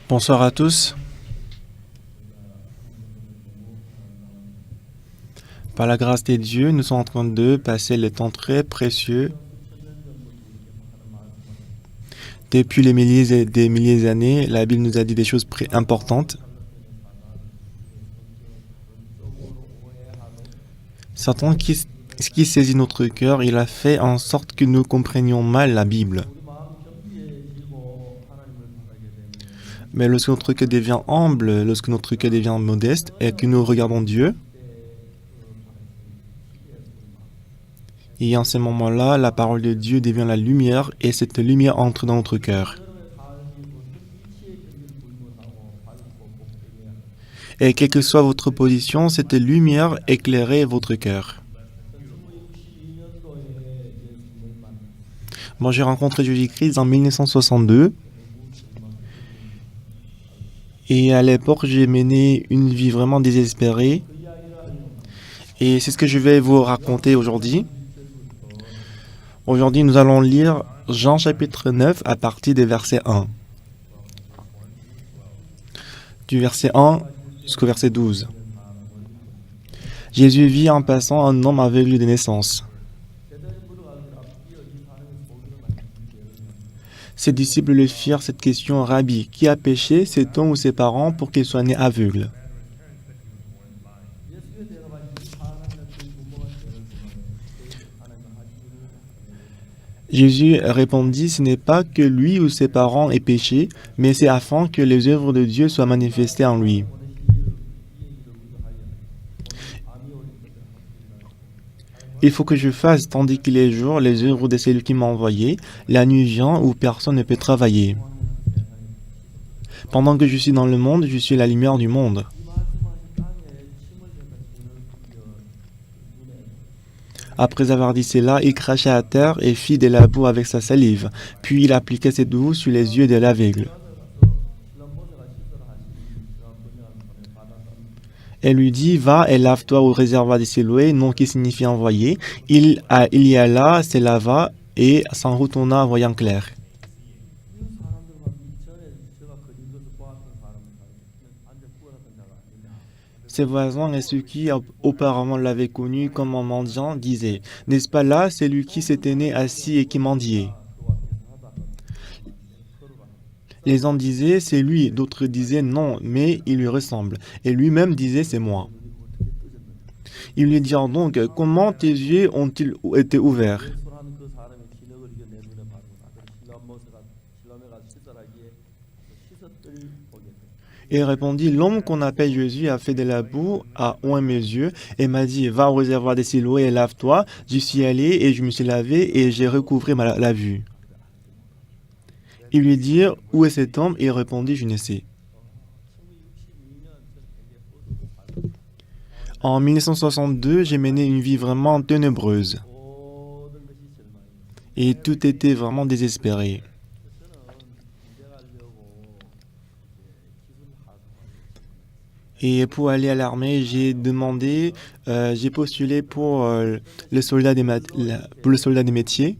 Bonsoir à tous. Par la grâce de Dieu, nous sommes en train de passer le temps très précieux. Depuis les milliers et des milliers d'années, la Bible nous a dit des choses importantes. Satan qui saisit notre cœur, il a fait en sorte que nous comprenions mal la Bible. Mais lorsque notre cœur devient humble, lorsque notre cœur devient modeste et que nous regardons Dieu, et en ce moment-là, la parole de Dieu devient la lumière et cette lumière entre dans notre cœur. Et quelle que soit votre position, cette lumière éclairait votre cœur. Moi, j'ai rencontré Jésus-Christ en 1962. Et à l'époque, j'ai mené une vie vraiment désespérée. Et c'est ce que je vais vous raconter aujourd'hui. Aujourd'hui, nous allons lire Jean chapitre 9 à partir des versets 1. Du verset 1 jusqu'au verset 12. Jésus vit en passant un homme aveugle de naissance. Ses disciples le firent cette question: Rabbi, qui a péché, cet homme ou ses parents, pour qu'il soit né aveugle? Jésus répondit: ce n'est pas que lui ou ses parents aient péché, mais c'est afin que les œuvres de Dieu soient manifestées en lui. Il faut que je fasse, tandis qu'il est jour, les œuvres de celui qui m'a envoyé. La nuit vient où personne ne peut travailler. Pendant que je suis dans le monde, je suis la lumière du monde. Après avoir dit cela, il cracha à terre et fit de la boue avec sa salive. Puis il appliqua cette boue sur les yeux de l'aveugle. Elle lui dit: va et lave-toi au réservoir de Siloé, nom qui signifie envoyé. Il y alla, se lava et s'en retourna en voyant clair. Ses voisins et ceux qui auparavant l'avaient connu comme un mendiant disaient: n'est-ce pas là celui qui s'était né assis et qui mendiait? Les uns disaient: c'est lui, d'autres disaient: non, mais il lui ressemble. Et lui-même disait: c'est moi. Ils lui dirent donc: comment tes yeux ont-ils été ouverts? Il répondit: l'homme qu'on appelle Jésus a fait de la boue, a oint mes yeux et m'a dit: va au réservoir des Siloé et lave-toi. J'y suis allé et je me suis lavé et j'ai recouvré la vue. Ils lui dirent: où est cet homme? Et il répondit: je ne sais. En 1962, j'ai mené une vie vraiment ténébreuse. Et tout était vraiment désespéré. Et pour aller à l'armée, j'ai postulé pour le soldat des métiers.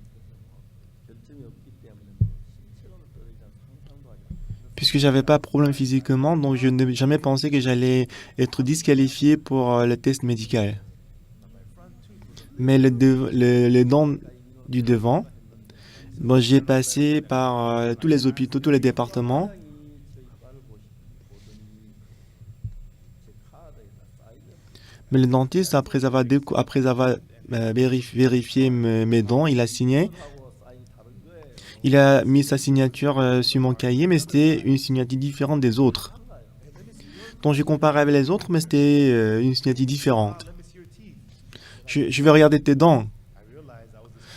Puisque j'avais pas de problème physiquement, donc je n'ai jamais pensé que j'allais être disqualifié pour le test médical. Mais les dents du devant, bon, j'ai passé par tous les hôpitaux, tous les départements. Mais le dentiste, après avoir vérifié mes dents, il a signé. Il a mis sa signature sur mon cahier, mais c'était une signature différente des autres. Donc j'ai comparé avec les autres, mais c'était une signature différente. Je vais regarder tes dents.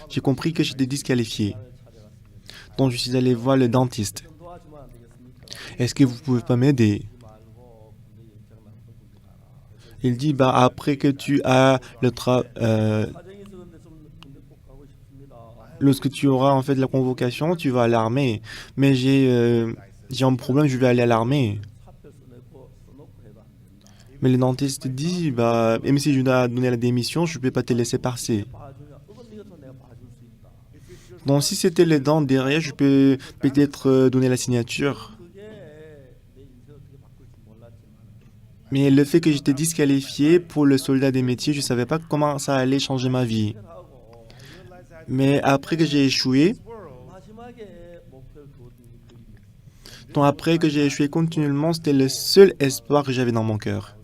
J'ai compris que j'étais disqualifié. Donc je suis allé voir le dentiste. Est-ce que vous pouvez pas m'aider? Il dit: bah après que tu as lorsque tu auras en fait la convocation, tu vas à l'armée. Mais j'ai un problème, je vais aller à l'armée. Mais le dentiste dit: bah même si je dois donner la démission, je ne peux pas te laisser passer. Donc si c'était les dents derrière, je peux peut-être donner la signature. Mais le fait que j'étais disqualifié pour le soldat des métiers, je ne savais pas comment ça allait changer ma vie. Mais après que j'ai échoué, donc après que j'ai échoué continuellement, c'était le seul espoir que j'avais dans mon cœur.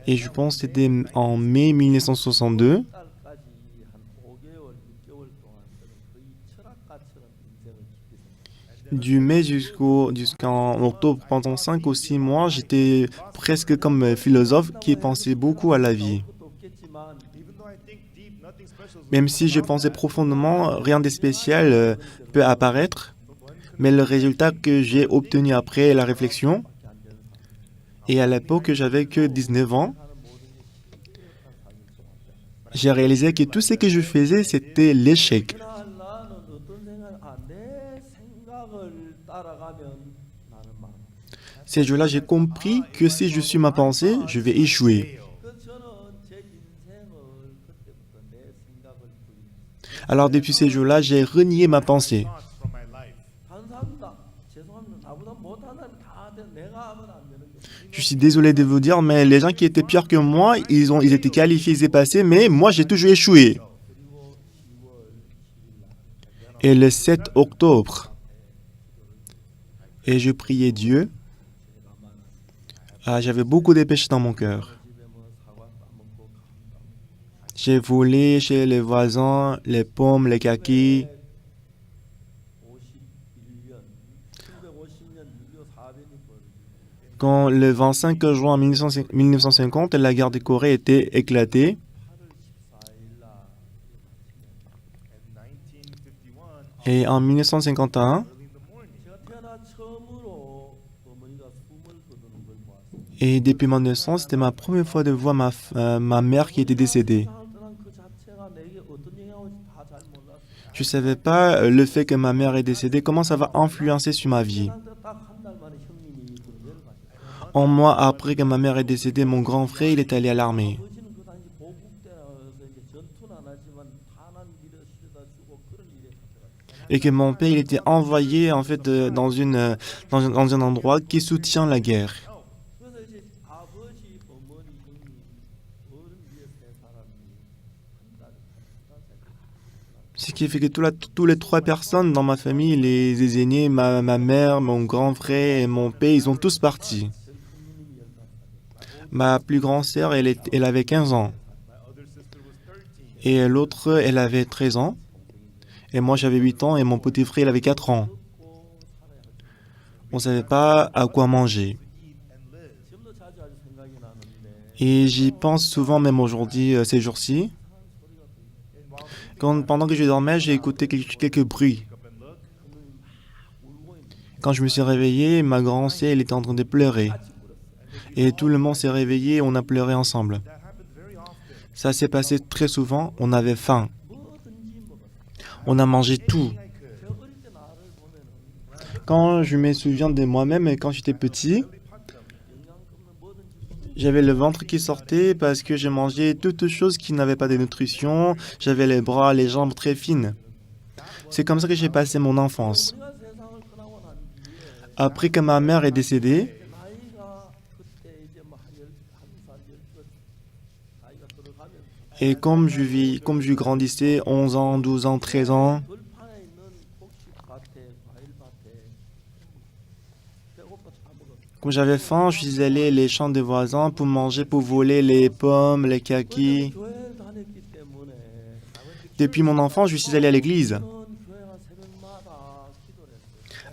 Et je pense que c'était en mai 1962. Du mai jusqu'en octobre, pendant 5 ou 6 mois, j'étais presque comme un philosophe qui pensait beaucoup à la vie. Même si je pensais profondément, rien de spécial peut apparaître, mais le résultat que j'ai obtenu après la réflexion, et à l'époque j'avais que 19 ans, j'ai réalisé que tout ce que je faisais, c'était l'échec. Ces jours-là, j'ai compris que si je suis ma pensée, je vais échouer. Alors depuis ces jours-là, j'ai renié ma pensée. Je suis désolé de vous dire, mais les gens qui étaient pires que moi, ils étaient qualifiés, ils étaient passés, mais moi, j'ai toujours échoué. Et le 7 octobre, et je priais Dieu. J'avais beaucoup de péchés dans mon cœur. J'ai volé chez les voisins les pommes, les kakis. Quand le 25 juin 1950, la guerre de Corée était éclatée, et en 1951, et depuis ma naissance, c'était ma première fois de voir ma mère qui était décédée. Je ne savais pas le fait que ma mère est décédée, comment ça va influencer sur ma vie. Un mois après que ma mère est décédée, mon grand frère, il est allé à l'armée. Et que mon père, il était envoyé en fait dans un endroit qui soutient la guerre. Ce qui fait que tous les 3 personnes dans ma famille, les aînés, ma mère, mon grand frère et mon père, ils ont tous parti. Ma plus grande sœur, elle avait 15 ans. Et l'autre, elle avait 13 ans. Et moi, j'avais 8 ans et mon petit frère, il avait 4 ans. On ne savait pas à quoi manger. Et j'y pense souvent, même aujourd'hui, ces jours-ci. Pendant que je dormais, j'ai écouté quelques bruits. Quand je me suis réveillé, ma grande sœur, elle était en train de pleurer. Et tout le monde s'est réveillé et on a pleuré ensemble. Ça s'est passé très souvent, on avait faim. On a mangé tout. Quand je me souviens de moi-même, quand j'étais petit, j'avais le ventre qui sortait parce que j'ai mangé toutes choses qui n'avaient pas de nutrition. J'avais les bras, les jambes très fines. C'est comme ça que j'ai passé mon enfance. Après que ma mère est décédée, et comme je grandissais, 11 ans, 12 ans, 13 ans, comme j'avais faim, je suis allé les champs des voisins pour manger, pour voler les pommes, les kakis. Depuis mon enfance, je suis allé à l'église.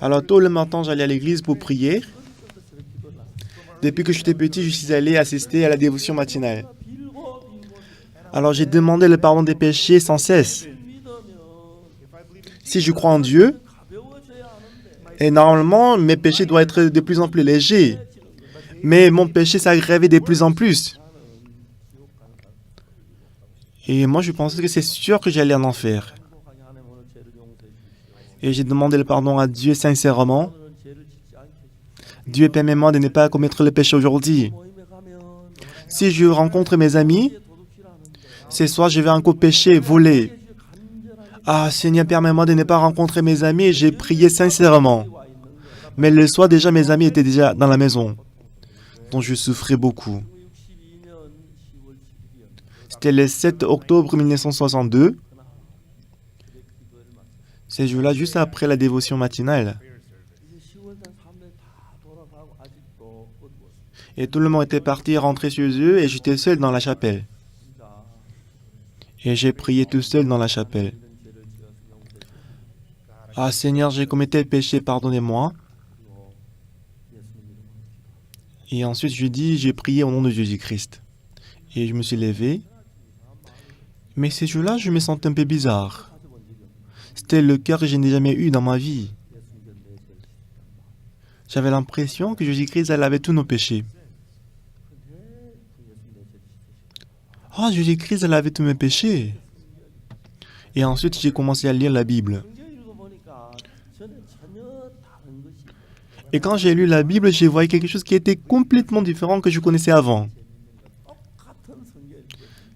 Alors tôt le matin, j'allais à l'église pour prier. Depuis que j'étais petit, je suis allé assister à la dévotion matinale. Alors j'ai demandé le pardon des péchés sans cesse. Si je crois en Dieu, et normalement, mes péchés doivent être de plus en plus légers. Mais mon péché s'aggravait de plus en plus. Et moi, je pensais que c'est sûr que j'allais en enfer. Et j'ai demandé le pardon à Dieu sincèrement. Dieu, permets-moi de ne pas commettre le péché aujourd'hui. Si je rencontre mes amis, ce soir, je vais encore pécher, voler. Ah, Seigneur, permets-moi de ne pas rencontrer mes amis et j'ai prié sincèrement. Mais le soir, déjà, mes amis étaient déjà dans la maison. Donc je souffrais beaucoup. C'était le 7 octobre 1962. Ces jours-là, juste après la dévotion matinale. Et tout le monde était parti rentrer chez eux et j'étais seul dans la chapelle. Et j'ai prié tout seul dans la chapelle. Ah Seigneur, j'ai commis tel péché, pardonnez-moi. Et ensuite, j'ai prié au nom de Jésus-Christ. Et je me suis levé. Mais ces jours-là, je me sentais un peu bizarre. C'était le cœur que je n'ai jamais eu dans ma vie. J'avais l'impression que Jésus-Christ, elle avait tous nos péchés. Ah, Jésus-Christ, elle avait tous mes péchés. Et ensuite, j'ai commencé à lire la Bible. Et quand j'ai lu la Bible, j'ai vu quelque chose qui était complètement différent que je connaissais avant.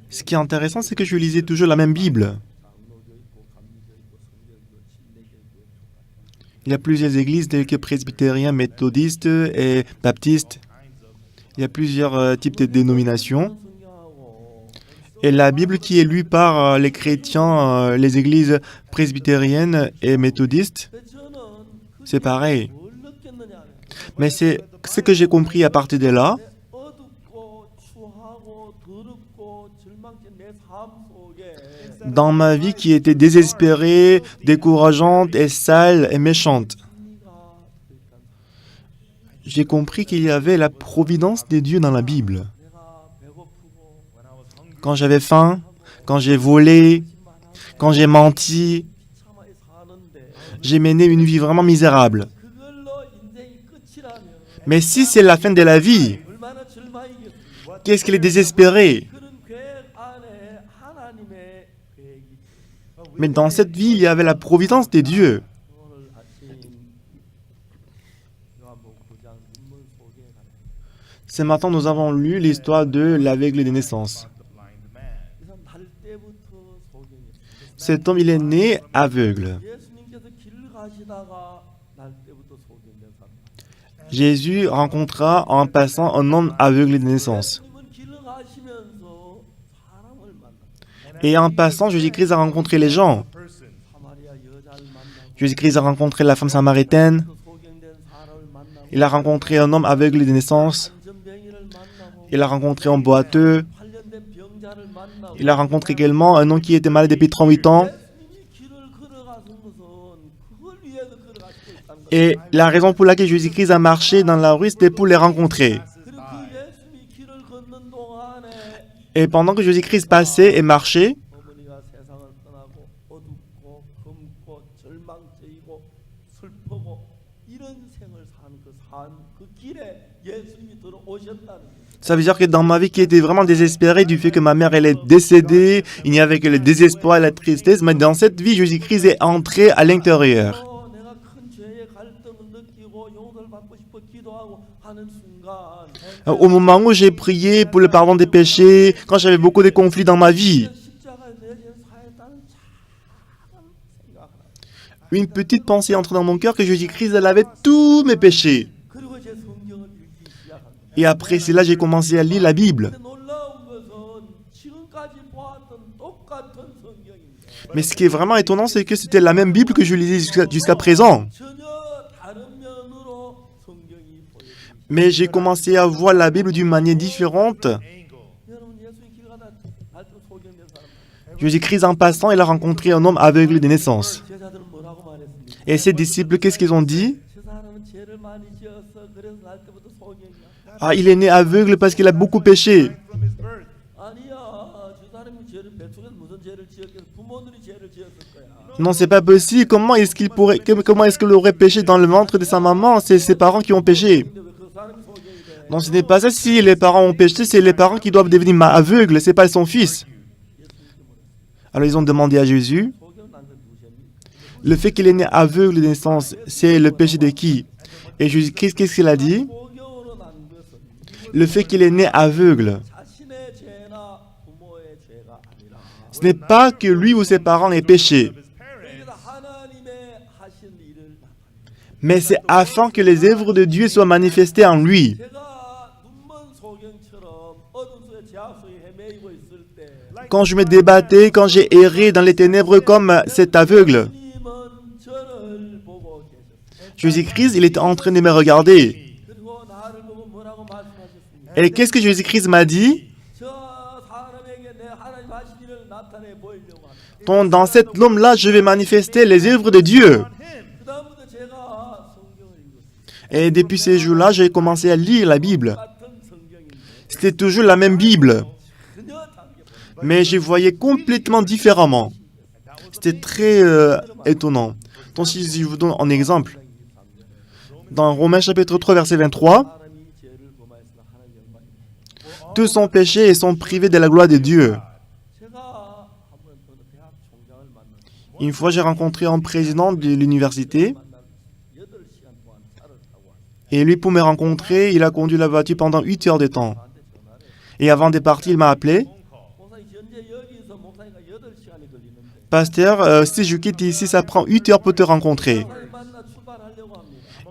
Ce qui est intéressant, c'est que je lisais toujours la même Bible. Il y a plusieurs églises telles que presbytériens, méthodistes et baptistes. Il y a plusieurs types de dénominations. Et la Bible qui est lue par les chrétiens, les églises presbytériennes et méthodistes, c'est pareil. Mais c'est ce que j'ai compris à partir de là. Dans ma vie qui était désespérée, décourageante et sale et méchante, j'ai compris qu'il y avait la providence de Dieu dans la Bible. Quand j'avais faim, quand j'ai volé, quand j'ai menti, j'ai mené une vie vraiment misérable. Mais si c'est la fin de la vie, qu'est-ce qu'il est désespéré? Mais dans cette vie, il y avait la providence de Dieu. Ce matin, nous avons lu l'histoire de l'aveugle de naissance. Cet homme, il est né aveugle. Jésus rencontra en passant un homme aveugle de naissance. Et en passant, Jésus-Christ a rencontré les gens. Jésus-Christ a rencontré la femme samaritaine. Il a rencontré un homme aveugle de naissance. Il a rencontré un boiteux. Il a rencontré également un homme qui était malade depuis 38 ans. Et la raison pour laquelle Jésus-Christ a marché dans la rue, c'était pour les rencontrer. Et pendant que Jésus-Christ passait et marchait, ça veut dire que dans ma vie qui était vraiment désespérée du fait que ma mère elle est décédée, il n'y avait que le désespoir et la tristesse, mais dans cette vie, Jésus-Christ est entré à l'intérieur. Au moment où j'ai prié pour le pardon des péchés, quand j'avais beaucoup de conflits dans ma vie, une petite pensée entre dans mon cœur que Jésus-Christ elle avait tous mes péchés. Et après cela, j'ai commencé à lire la Bible. Mais ce qui est vraiment étonnant, c'est que c'était la même Bible que je lisais jusqu'à présent. Mais j'ai commencé à voir la Bible d'une manière différente. Jésus-Christ, en passant, il a rencontré un homme aveugle de naissance. Et ses disciples, qu'est-ce qu'ils ont dit? Ah, il est né aveugle parce qu'il a beaucoup péché. Non, c'est pas possible. Comment est-ce qu'il aurait péché dans le ventre de sa maman? C'est ses parents qui ont péché. Non, ce n'est pas ça. Si les parents ont péché, c'est les parents qui doivent devenir aveugles. C'est pas son fils. Alors ils ont demandé à Jésus, le fait qu'il est né aveugle de naissance, c'est le péché de qui? Et Jésus, qu'est-ce qu'il a dit? Le fait qu'il est né aveugle, ce n'est pas que lui ou ses parents aient péché, mais c'est afin que les œuvres de Dieu soient manifestées en lui. Quand je me débattais, quand j'ai erré dans les ténèbres comme cet aveugle, Jésus-Christ, il était en train de me regarder. Et qu'est-ce que Jésus-Christ m'a dit? Dans cet homme-là, je vais manifester les œuvres de Dieu. Et depuis ces jours-là, j'ai commencé à lire la Bible. C'était toujours la même Bible. Mais je voyais complètement différemment. C'était très étonnant. Donc si je vous donne un exemple, dans Romains chapitre 3, verset 23, tous sont péchés et sont privés de la gloire de Dieu. Une fois, j'ai rencontré un président de l'université. Et lui, pour me rencontrer, il a conduit la voiture pendant 8 heures de temps. Et avant de partir, il m'a appelé. Pasteur, si je quitte ici, ça prend 8 heures pour te rencontrer.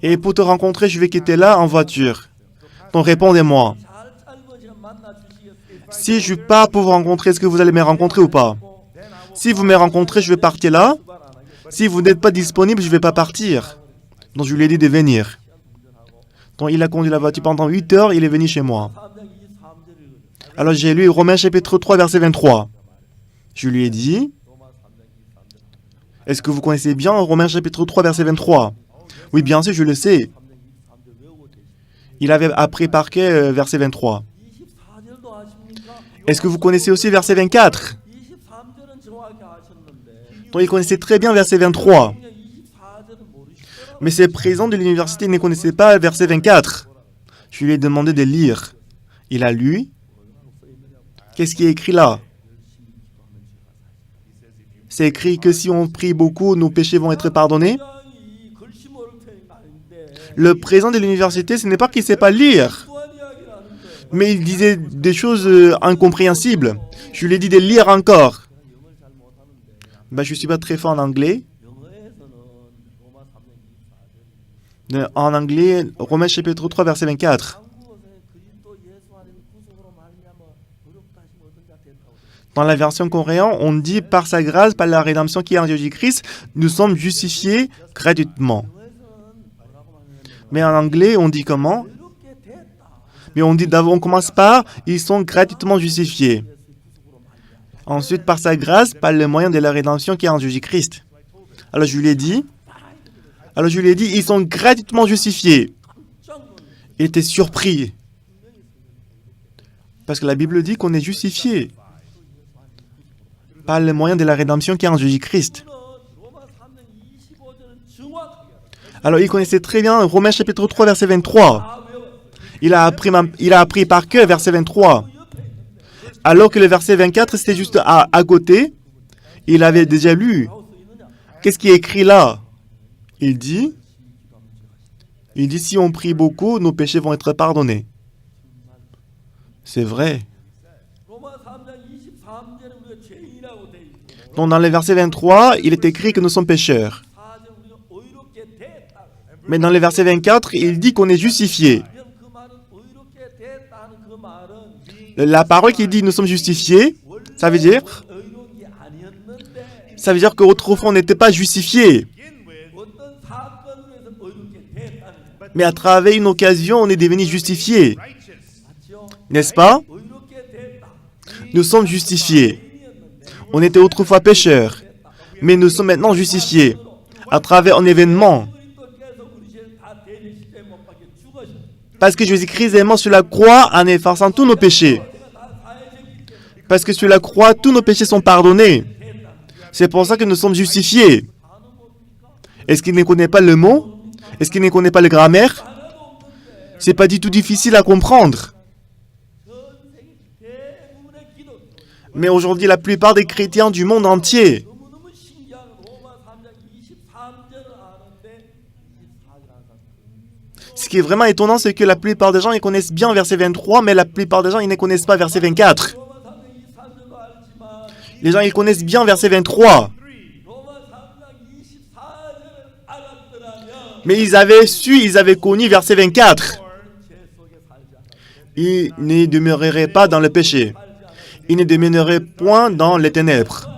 Et pour te rencontrer, je vais quitter là en voiture. Donc répondez-moi. Si je pars pour vous rencontrer, est-ce que vous allez me rencontrer ou pas? Si vous me rencontrez, je vais partir là. Si vous n'êtes pas disponible, je ne vais pas partir. Donc je lui ai dit de venir. Donc il a conduit la voiture pendant 8 heures, il est venu chez moi. Alors j'ai lu Romains chapitre 3, verset 23. Je lui ai dit, est-ce que vous connaissez bien Romains chapitre 3, verset 23? Oui, bien sûr, je le sais. Il avait appris par cœur verset 23. Est-ce que vous connaissez aussi verset 24? Donc il connaissait très bien verset 23. Mais ces présents de l'université ne connaissaient pas verset 24. Je lui ai demandé de lire. Il a lu. Qu'est-ce qui est écrit là? C'est écrit que si on prie beaucoup, nos péchés vont être pardonnés. Le président de l'université, ce n'est pas qu'il ne sait pas lire. Mais il disait des choses incompréhensibles. Je lui ai dit de lire encore. Je ne suis pas très fort en anglais. En anglais, Romains chapitre 3, verset 24. Dans la version coréenne, on dit « Par sa grâce, par la rédemption qui est en Jésus-Christ, nous sommes justifiés gratuitement. » Mais en anglais, on dit comment? Mais on dit d'abord, on commence par « Ils sont gratuitement justifiés. » Ensuite, par sa grâce, par le moyen de la rédemption qui est en Jésus-Christ. Alors je lui ai dit, ils sont gratuitement justifiés. Il était surpris. Parce que la Bible dit qu'on est justifié par le moyen de la rédemption qui est en Jésus-Christ. Alors il connaissait très bien Romains chapitre 3, verset 23. Il a appris par cœur verset 23. Alors que le verset 24, c'était juste à côté. Il avait déjà lu. Qu'est-ce qui est écrit là? Il dit, si on prie beaucoup, nos péchés vont être pardonnés. C'est vrai. Donc dans le verset 23, il est écrit que nous sommes pécheurs. Mais dans le verset 24, il dit qu'on est justifié. La parole qui dit nous sommes justifiés, ça veut dire qu'autrefois on n'était pas justifiés. Mais à travers une occasion, on est devenu justifiés. N'est-ce pas? Nous sommes justifiés. On était autrefois pécheurs, mais nous sommes maintenant justifiés à travers un événement. Parce que Jésus-Christ est mort sur la croix en effaçant tous nos péchés. Parce que sur la croix, tous nos péchés sont pardonnés. C'est pour ça que nous sommes justifiés. Est-ce qu'il ne connaît pas le mot? Est-ce qu'il ne connaît pas la grammaire? C'est pas du tout difficile à comprendre. Mais aujourd'hui, la plupart des chrétiens du monde entier, ce qui est vraiment étonnant, c'est que la plupart des gens ils connaissent bien verset 23, mais la plupart des gens ils ne connaissent pas verset 24. Les gens ils connaissent bien verset 23. Mais ils avaient su, ils avaient connu, verset 24. Ils ne demeureraient pas dans le péché. Ils ne demeureraient point dans les ténèbres.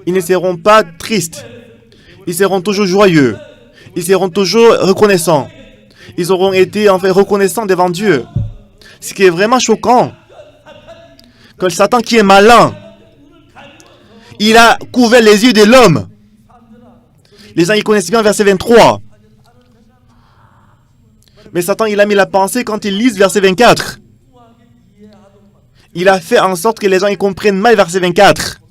Ils ne seront pas tristes. Ils seront toujours joyeux. Ils seront toujours reconnaissants. Ils auront été en fait reconnaissants devant Dieu. Ce qui est vraiment choquant, que Satan qui est malin, il a couvert les yeux de l'homme. Les gens ils connaissent bien verset 23. Mais Satan il a mis la pensée quand ils lisent verset 24. Il a fait en sorte que les gens ils comprennent mal verset 24.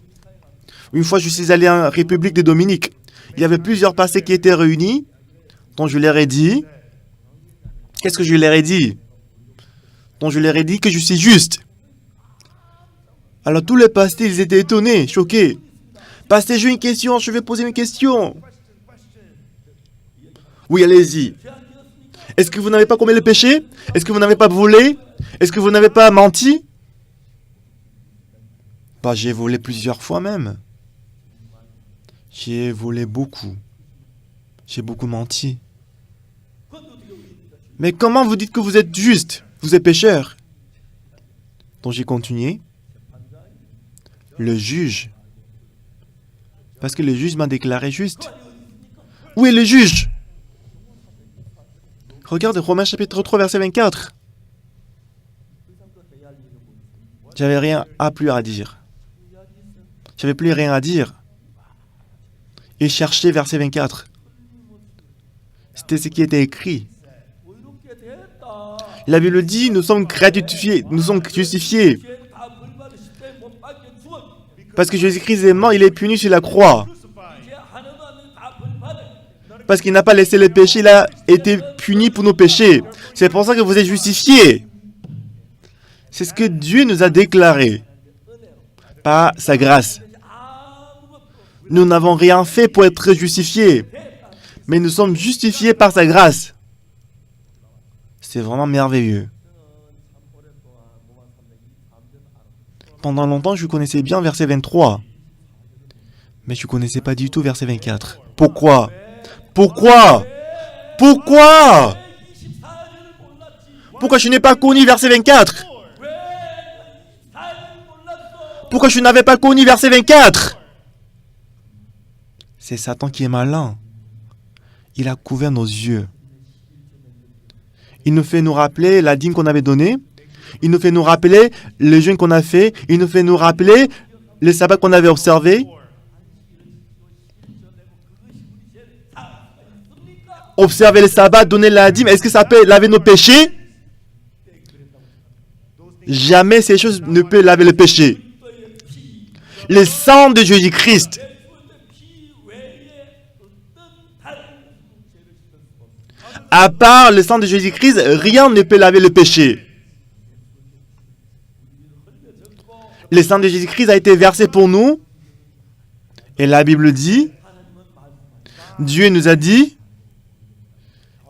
Une fois je suis allé en République des Dominiques. Il y avait plusieurs pasteurs qui étaient réunis, dont je leur ai dit, qu'est-ce que je leur ai dit? Dont je leur ai dit que je suis juste. Alors tous les pasteurs, ils étaient étonnés, choqués. Pasteur, j'ai une question, je vais poser une question. Oui, allez-y. Est-ce que vous n'avez pas commis le péché? Est-ce que vous n'avez pas volé? Est-ce que vous n'avez pas menti? Bah, j'ai volé plusieurs fois même. J'ai volé beaucoup. J'ai beaucoup menti. Mais comment vous dites que vous êtes juste? Vous êtes pécheur. Donc j'ai continué. Le juge. Parce que le juge m'a déclaré juste. Où est le juge? Regarde Romains chapitre 3 verset 24. J'avais rien à plus à dire. J'avais plus rien à dire. Et chercher verset 24. C'était ce qui était écrit. La Bible dit, nous sommes gratifiés, nous sommes justifiés. Parce que Jésus-Christ est mort, il est puni sur la croix. Parce qu'il n'a pas laissé le péché, il a été puni pour nos péchés. C'est pour ça que vous êtes justifiés. C'est ce que Dieu nous a déclaré par sa grâce. Nous n'avons rien fait pour être justifiés, mais nous sommes justifiés par sa grâce. C'est vraiment merveilleux. Pendant longtemps, je connaissais bien verset 23, mais je ne connaissais pas du tout verset 24. Pourquoi? Pourquoi? Pourquoi? Pourquoi je n'ai pas connu verset 24? Pourquoi je n'avais pas connu verset 24? C'est Satan qui est malin. Il a couvert nos yeux. Il nous fait nous rappeler la dîme qu'on avait donnée. Il nous fait nous rappeler le jeûne qu'on a fait. Il nous fait nous rappeler le sabbat qu'on avait observé. Observer le sabbat, donner la dîme, est-ce que ça peut laver nos péchés? Jamais ces choses ne peuvent laver le péché. Le sang de Jésus-Christ. À part le sang de Jésus-Christ, rien ne peut laver le péché. Le sang de Jésus-Christ a été versé pour nous. Et la Bible dit, Dieu nous a dit,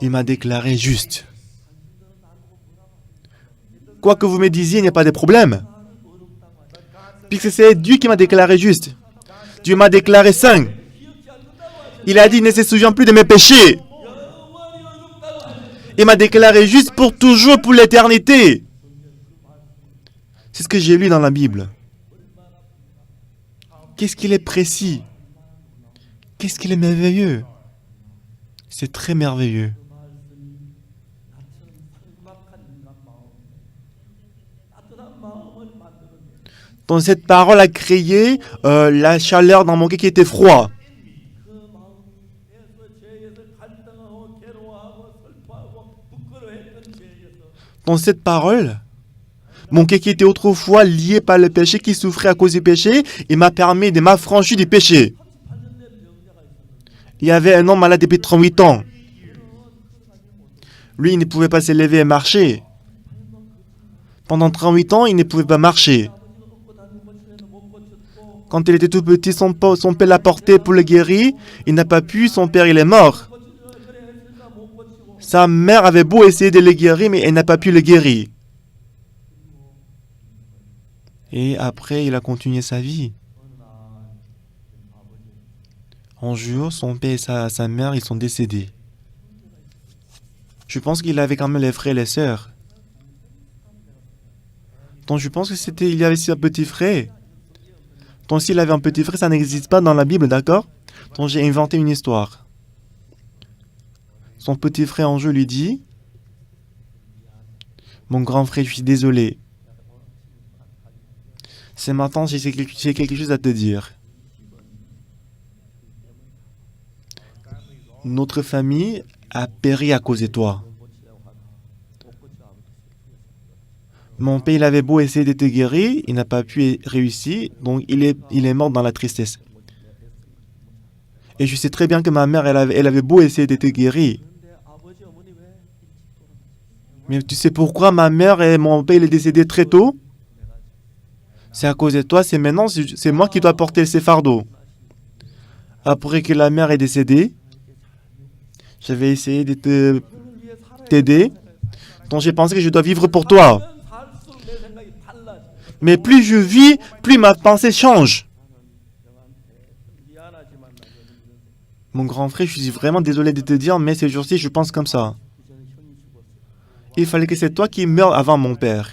il m'a déclaré juste. Quoi que vous me disiez, il n'y a pas de problème. Puisque c'est Dieu qui m'a déclaré juste. Dieu m'a déclaré saint. Il a dit, il ne se souvient plus de mes péchés. Il m'a déclaré juste pour toujours, pour l'éternité. C'est ce que j'ai lu dans la Bible. Qu'est-ce qu'il est précis? Qu'est-ce qu'il est merveilleux? C'est très merveilleux. Donc cette parole a créé la chaleur dans mon cœur qui était froid. Dans cette parole, mon cœur qui était autrefois lié par le péché, qui souffrait à cause du péché, il m'a permis de m'affranchir du péché. Il y avait un homme malade depuis 38 ans. Lui, il ne pouvait pas se lever et marcher. Pendant 38 ans, il ne pouvait pas marcher. Quand il était tout petit, son père l'a porté pour le guérir. Il n'a pas pu, son père, il est mort. Sa mère avait beau essayer de le guérir, mais elle n'a pas pu le guérir. Et après, il a continué sa vie. Un jour, son père et sa mère, ils sont décédés. Je pense qu'il avait quand même les frères et les sœurs. Donc je pense que il y avait aussi un petit frère. Donc s'il avait un petit frère, ça n'existe pas dans la Bible, d'accord? Donc j'ai inventé une histoire. Son petit frère en jeu lui dit, mon grand frère, je suis désolé. Ce matin, j'ai quelque chose à te dire. Notre famille a péri à cause de toi. Mon père, il avait beau essayer de te guérir, il n'a pas pu réussir, donc il est mort dans la tristesse. Et je sais très bien que ma mère, elle avait beau essayer de te guérir. Mais tu sais pourquoi ma mère et mon père, il est décédé très tôt? C'est à cause de toi, c'est maintenant, c'est moi qui dois porter ces fardeaux. Après que la mère est décédée, j'avais essayé de t'aider, donc j'ai pensé que je dois vivre pour toi. Mais plus je vis, plus ma pensée change. Mon grand frère, je suis vraiment désolé de te dire, mais ces jours-ci, je pense comme ça. Il fallait que c'est toi qui meures avant mon père.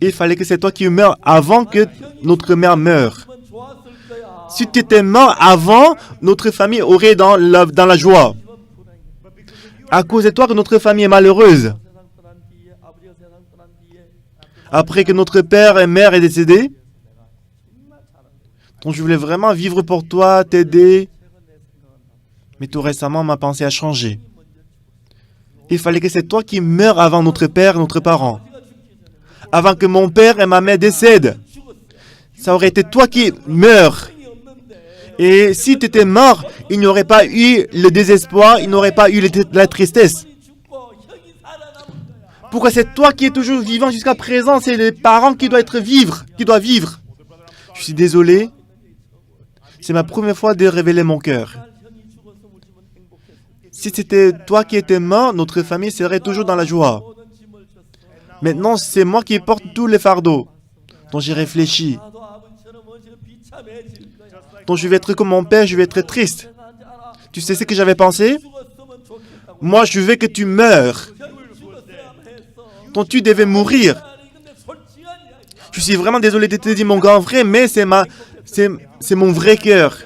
Il fallait que c'est toi qui meures avant que notre mère meure. Si tu étais mort avant, notre famille aurait dans la joie. À cause de toi que notre famille est malheureuse. Après que notre père et mère est décédé, donc je voulais vraiment vivre pour toi, t'aider. Mais tout récemment, ma pensée a changé. Il fallait que c'est toi qui meures avant notre père et notre parent. Avant que mon père et ma mère décèdent. Ça aurait été toi qui meurs. Et si tu étais mort, il n'y aurait pas eu le désespoir, il n'y aurait pas eu la tristesse. Pourquoi c'est toi qui es toujours vivant jusqu'à présent? C'est les parents qui doivent vivre. Je suis désolé. C'est ma première fois de révéler mon cœur. Si c'était toi qui étais mort, notre famille serait toujours dans la joie. Maintenant, c'est moi qui porte tous les fardeaux. Donc j'ai réfléchi. Donc je vais être comme mon père, je vais être triste. Tu sais ce que j'avais pensé? Moi, je veux que tu meurs. Donc tu devais mourir. Je suis vraiment désolé de te dire mon grand frère, mais c'est mon vrai cœur.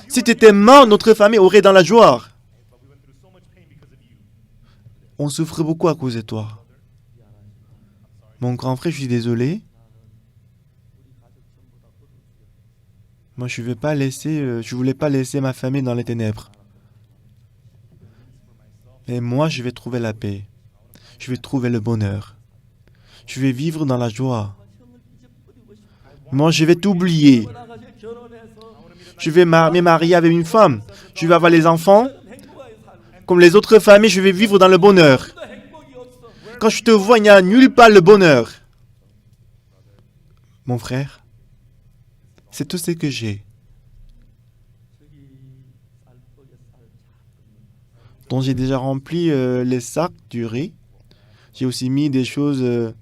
Si tu étais mort, notre famille aurait dans la joie. On souffre beaucoup à cause de toi. Mon grand frère, je suis désolé. Moi, je voulais pas laisser ma famille dans les ténèbres. Et moi, je vais trouver la paix. Je vais trouver le bonheur. Je vais vivre dans la joie. Moi, je vais t'oublier. Je vais me marier avec une femme. Je vais avoir les enfants. Comme les autres familles, je vais vivre dans le bonheur. Quand je te vois, il n'y a nulle part le bonheur. Mon frère, c'est tout ce que j'ai. Donc j'ai déjà rempli les sacs du riz. J'ai aussi mis des choses...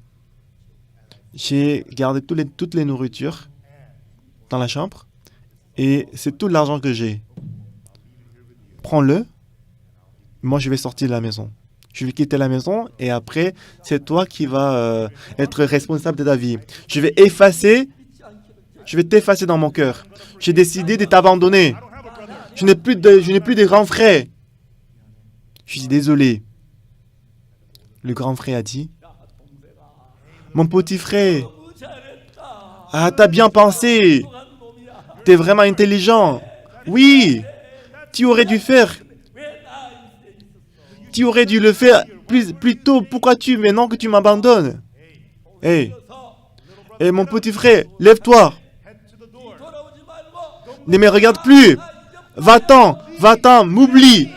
j'ai gardé toutes les nourritures dans la chambre. Et c'est tout l'argent que j'ai. Prends-le. Moi, je vais sortir de la maison. Je vais quitter la maison et après, c'est toi qui vas être responsable de ta vie. Je vais t'effacer dans mon cœur. J'ai décidé de t'abandonner. Je n'ai plus de grand frère. Je suis désolé. Le grand frère a dit, mon petit frère, ah, t'as bien pensé. T'es vraiment intelligent. Oui, tu aurais dû le faire plus tôt. Pourquoi maintenant que tu m'abandonnes? Hey, mon petit frère, lève-toi. Ne me regarde plus. Va-t'en, m'oublie.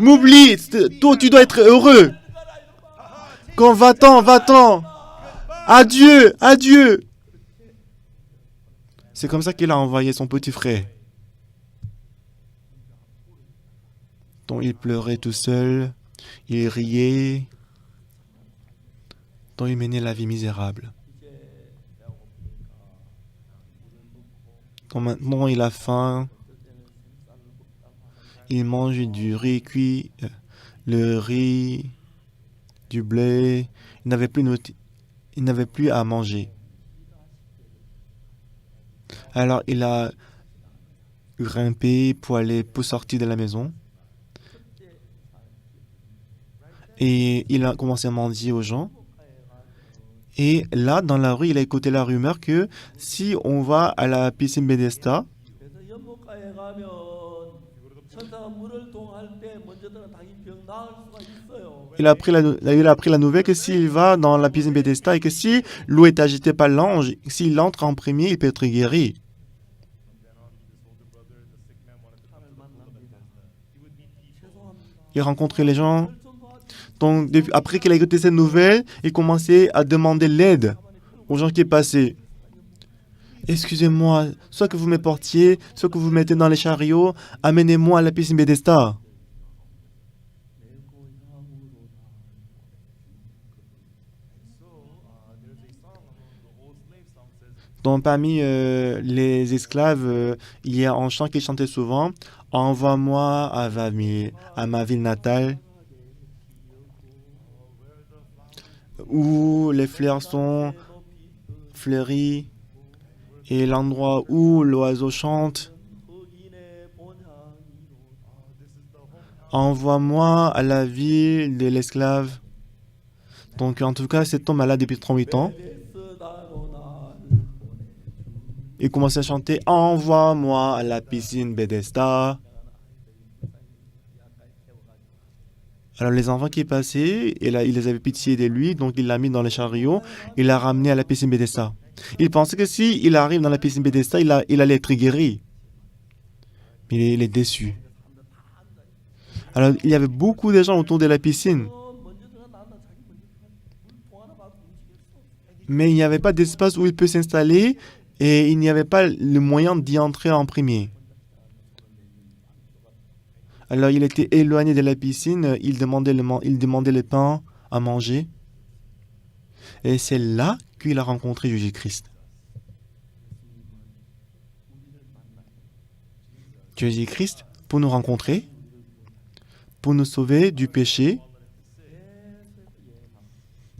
M'oublie, toi tu dois être heureux. Quand va-t'en. Adieu. C'est comme ça qu'il a envoyé son petit frère. Donc il pleurait tout seul, il riait, donc il menait la vie misérable. Donc maintenant il a faim, il mange du riz cuit, le riz, du blé. Il n'avait plus à manger. Alors il a grimpé pour sortir de la maison. Et il a commencé à mendier aux gens. Et là, dans la rue, il a écouté la rumeur que si on va à la piscine Bethesda, il a appris la nouvelle que s'il va dans la piscine Bethesda et que si l'eau est agitée par l'ange, s'il entre en premier, il peut être guéri. Il rencontrait les gens. Donc, après qu'il a écouté cette nouvelle, il commençait à demander l'aide aux gens qui passaient. Excusez-moi, soit que vous me portiez, soit que vous me mettez dans les chariots, amenez-moi à la piscine Bethesda. Donc, parmi les esclaves, il y a un chant qui chantait souvent. Envoie-moi à ma ville natale, où les fleurs sont fleuries et l'endroit où l'oiseau chante. Envoie-moi à la ville de l'esclave. Donc, en tout cas, cet homme est là depuis 38 ans. Il commençait à chanter « Envoie-moi à la piscine Bethesda ». Alors les enfants qui passaient, et là, il les avait pitié de lui, donc il l'a mis dans les chariots, il l'a ramené à la piscine Bethesda. Il pensait que s'il arrive dans la piscine Bethesda, il allait être guéri. Mais il est déçu. Alors il y avait beaucoup de gens autour de la piscine. Mais il n'y avait pas d'espace où il peut s'installer et il n'y avait pas le moyen d'y entrer en premier. Alors il était éloigné de la piscine, il demandait le pain à manger. Et c'est là qu'il a rencontré Jésus-Christ. Jésus-Christ, pour nous rencontrer, pour nous sauver du péché,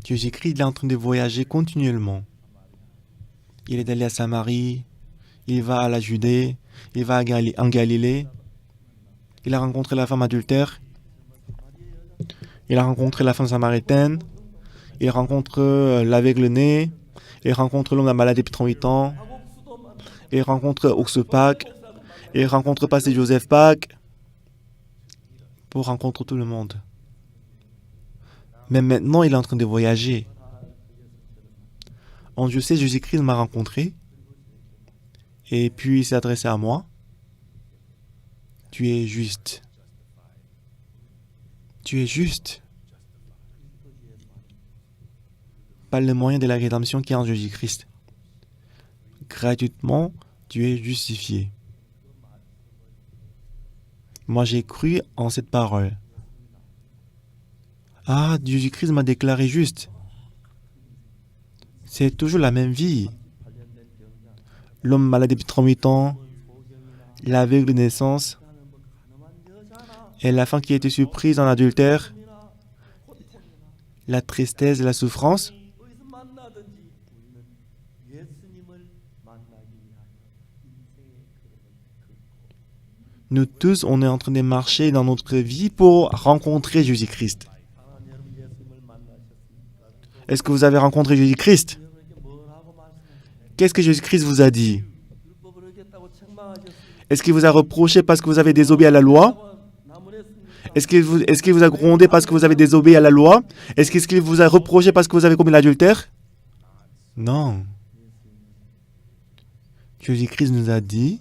Jésus-Christ est en train de voyager continuellement. Il est allé à Samarie, il va à la Judée, il va en Galilée. Il a rencontré la femme adultère, il a rencontré la femme samaritaine, il rencontre l'aveugle-né, il rencontre l'homme malade depuis 38 ans, il rencontre Oxepac, il rencontre Pasteur Joseph Pac, pour rencontrer tout le monde. Mais maintenant, il est en train de voyager. En Dieu sait, Jésus-Christ m'a rencontré, et puis il s'est adressé à moi. Tu es juste. Tu es juste. Par le moyen de la rédemption qui est en Jésus-Christ. Gratuitement, tu es justifié. Moi, j'ai cru en cette parole. Ah, Jésus-Christ m'a déclaré juste. C'est toujours la même vie. L'homme malade depuis 38 ans, l'aveugle de naissance, et la femme qui a été surprise en adultère, la tristesse et la souffrance. Nous tous, on est en train de marcher dans notre vie pour rencontrer Jésus-Christ. Est-ce que vous avez rencontré Jésus-Christ? Qu'est-ce que Jésus-Christ vous a dit? Est-ce qu'il vous a reproché parce que vous avez désobéi à la loi? Est-ce qu'il vous a grondé parce que vous avez désobéi à la loi? Est-ce qu'il vous a reproché parce que vous avez commis l'adultère? Non. Jésus-Christ nous a dit,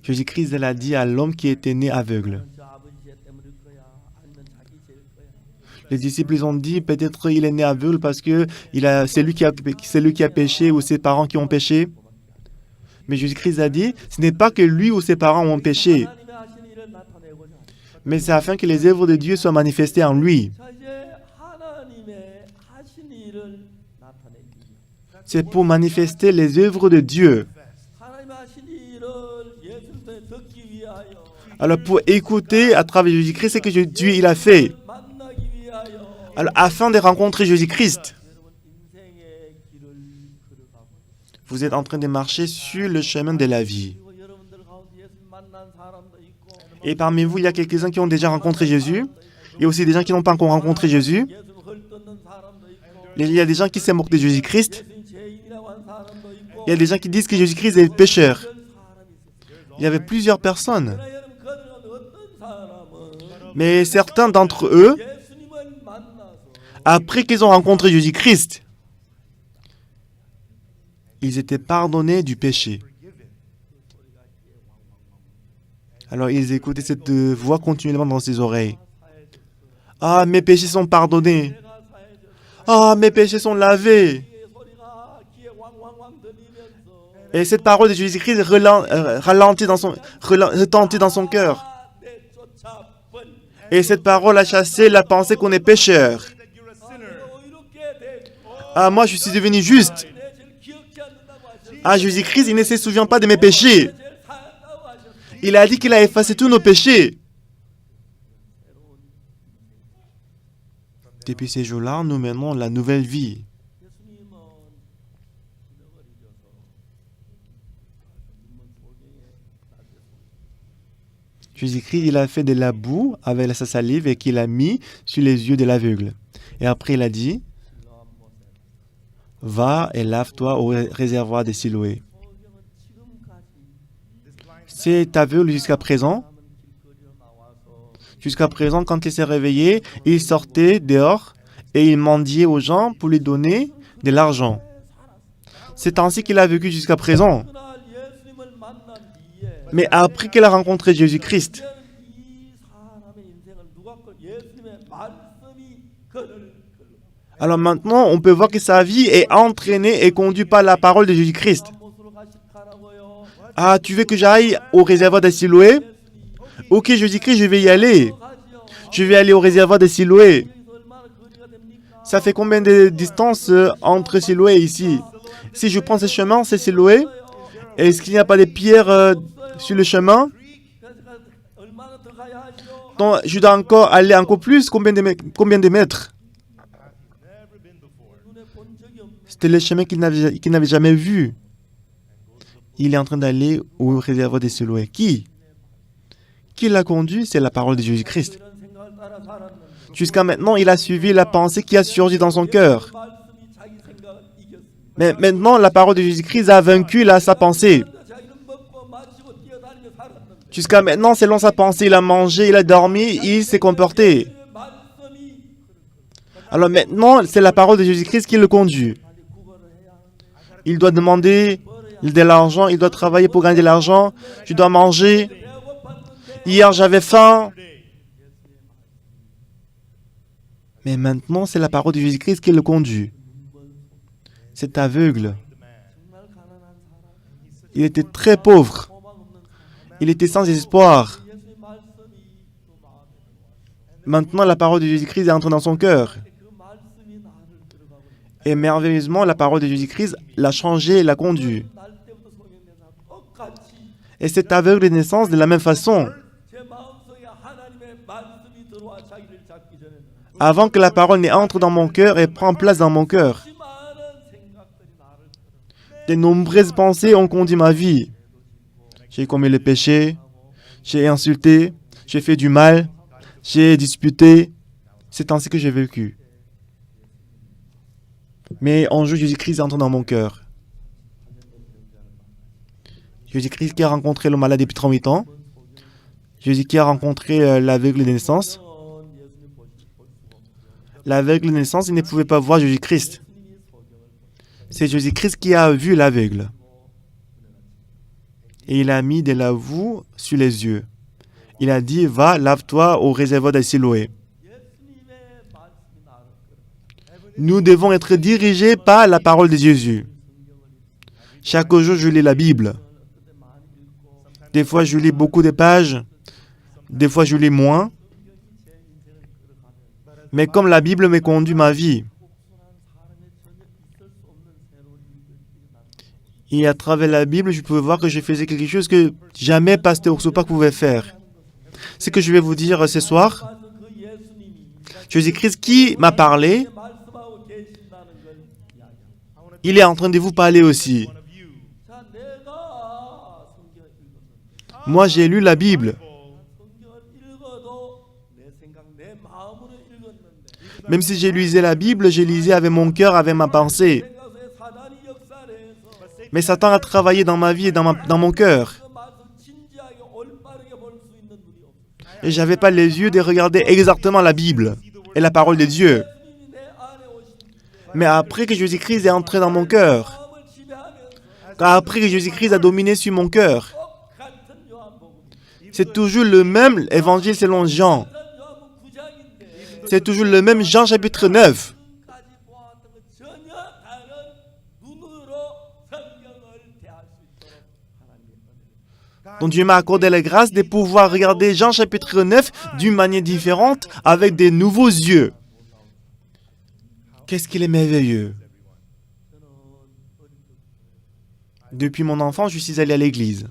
Jésus-Christ l'a dit à l'homme qui était né aveugle. Les disciples ils ont dit, peut-être il est né aveugle parce que c'est lui qui a péché ou ses parents qui ont péché. Mais Jésus-Christ a dit, ce n'est pas que lui ou ses parents ont péché, mais c'est afin que les œuvres de Dieu soient manifestées en lui. C'est pour manifester les œuvres de Dieu. Alors pour écouter à travers Jésus-Christ ce que Dieu il a fait. Alors afin de rencontrer Jésus-Christ. Vous êtes en train de marcher sur le chemin de la vie. Et parmi vous, il y a quelques-uns qui ont déjà rencontré Jésus. Il y a aussi des gens qui n'ont pas encore rencontré Jésus. Il y a des gens qui se moquent de Jésus-Christ. Il y a des gens qui disent que Jésus-Christ est pécheur. Il y avait plusieurs personnes. Mais certains d'entre eux, après qu'ils ont rencontré Jésus-Christ, ils étaient pardonnés du péché. Alors ils écoutaient cette voix continuellement dans ses oreilles. Ah, mes péchés sont pardonnés. Ah, mes péchés sont lavés. Et cette parole de Jésus-Christ retentit dans son cœur. Et cette parole a chassé la pensée qu'on est pécheur. Ah, moi je suis devenu juste. Ah, Jésus-Christ, il ne se souvient pas de mes péchés. Il a dit qu'il a effacé tous nos péchés. Depuis ces jours-là, nous menons la nouvelle vie. Jésus-Christ, il a fait de la boue avec sa salive et qu'il a mis sur les yeux de l'aveugle. Et après, il a dit, va et lave-toi au réservoir de Siloé. Cet aveugle jusqu'à présent, quand il s'est réveillé, il sortait dehors et il mendiait aux gens pour lui donner de l'argent. C'est ainsi qu'il a vécu jusqu'à présent. Mais après qu'il a rencontré Jésus-Christ, alors maintenant, on peut voir que sa vie est entraînée et conduite par la parole de Jésus-Christ. Ah, tu veux que j'aille au réservoir de Siloé? Ok, Jésus-Christ, je vais y aller. Je vais aller au réservoir de Siloé. Ça fait combien de distance entre Siloé et ici? Si je prends ce chemin, c'est Siloé. Est-ce qu'il n'y a pas de pierres sur le chemin? Donc, je dois encore aller encore plus. Combien de mètres? C'était le chemin qu'il n'avait jamais vu. Il est en train d'aller au réservoir de Siloé. Qui l'a conduit? C'est la parole de Jésus-Christ. Jusqu'à maintenant, il a suivi la pensée qui a surgi dans son cœur. Mais maintenant, la parole de Jésus-Christ a vaincu sa pensée. Jusqu'à maintenant, selon sa pensée, il a mangé, il a dormi, il s'est comporté. Alors maintenant, c'est la parole de Jésus-Christ qui le conduit. Il doit demander de l'argent, il doit travailler pour gagner de l'argent, je dois manger. Hier, j'avais faim. Mais maintenant, c'est la parole de Jésus-Christ qui le conduit. Cet aveugle, il était très pauvre. Il était sans espoir. Maintenant, la parole de Jésus-Christ est entrée dans son cœur. Et merveilleusement, la parole de Jésus-Christ l'a changé et l'a conduit. Et cet aveugle de naissance, de la même façon, avant que la parole n'entre dans mon cœur et prenne place dans mon cœur, de nombreuses pensées ont conduit ma vie. J'ai commis le péché, j'ai insulté, j'ai fait du mal, j'ai disputé. C'est ainsi que j'ai vécu. Mais un jour, Jésus-Christ entre dans mon cœur. Jésus-Christ qui a rencontré le malade depuis 38 ans. Jésus qui a rencontré l'aveugle de naissance. L'aveugle de naissance, il ne pouvait pas voir Jésus-Christ. C'est Jésus-Christ qui a vu l'aveugle. Et il a mis de la boue sur les yeux. Il a dit, va, lave-toi au réservoir de Siloé. Nous devons être dirigés par la parole de Jésus. Chaque jour, je lis la Bible. Des fois, je lis beaucoup de pages. Des fois, je lis moins. Mais comme la Bible me conduit ma vie, Et à travers la Bible, je pouvais voir que je faisais quelque chose que jamais Pasteur Sopak pouvait faire. Ce que je vais vous dire ce soir, Jésus-Christ qui m'a parlé, il est en train de vous parler aussi. Moi, j'ai lu la Bible. Même si j'ai lisé la Bible, je lisais avec mon cœur, avec ma pensée. Mais Satan a travaillé dans ma vie et dans mon cœur. Et je n'avais pas les yeux de regarder exactement la Bible et la parole de Dieu. Mais après que Jésus-Christ est entré dans mon cœur, après que Jésus-Christ a dominé sur mon cœur, c'est toujours le même évangile selon Jean. C'est toujours le même Jean chapitre 9. Donc Dieu m'a accordé la grâce de pouvoir regarder Jean chapitre 9 d'une manière différente, avec des nouveaux yeux. Qu'est-ce qu'il est merveilleux. Depuis mon enfance, je suis allé à l'église.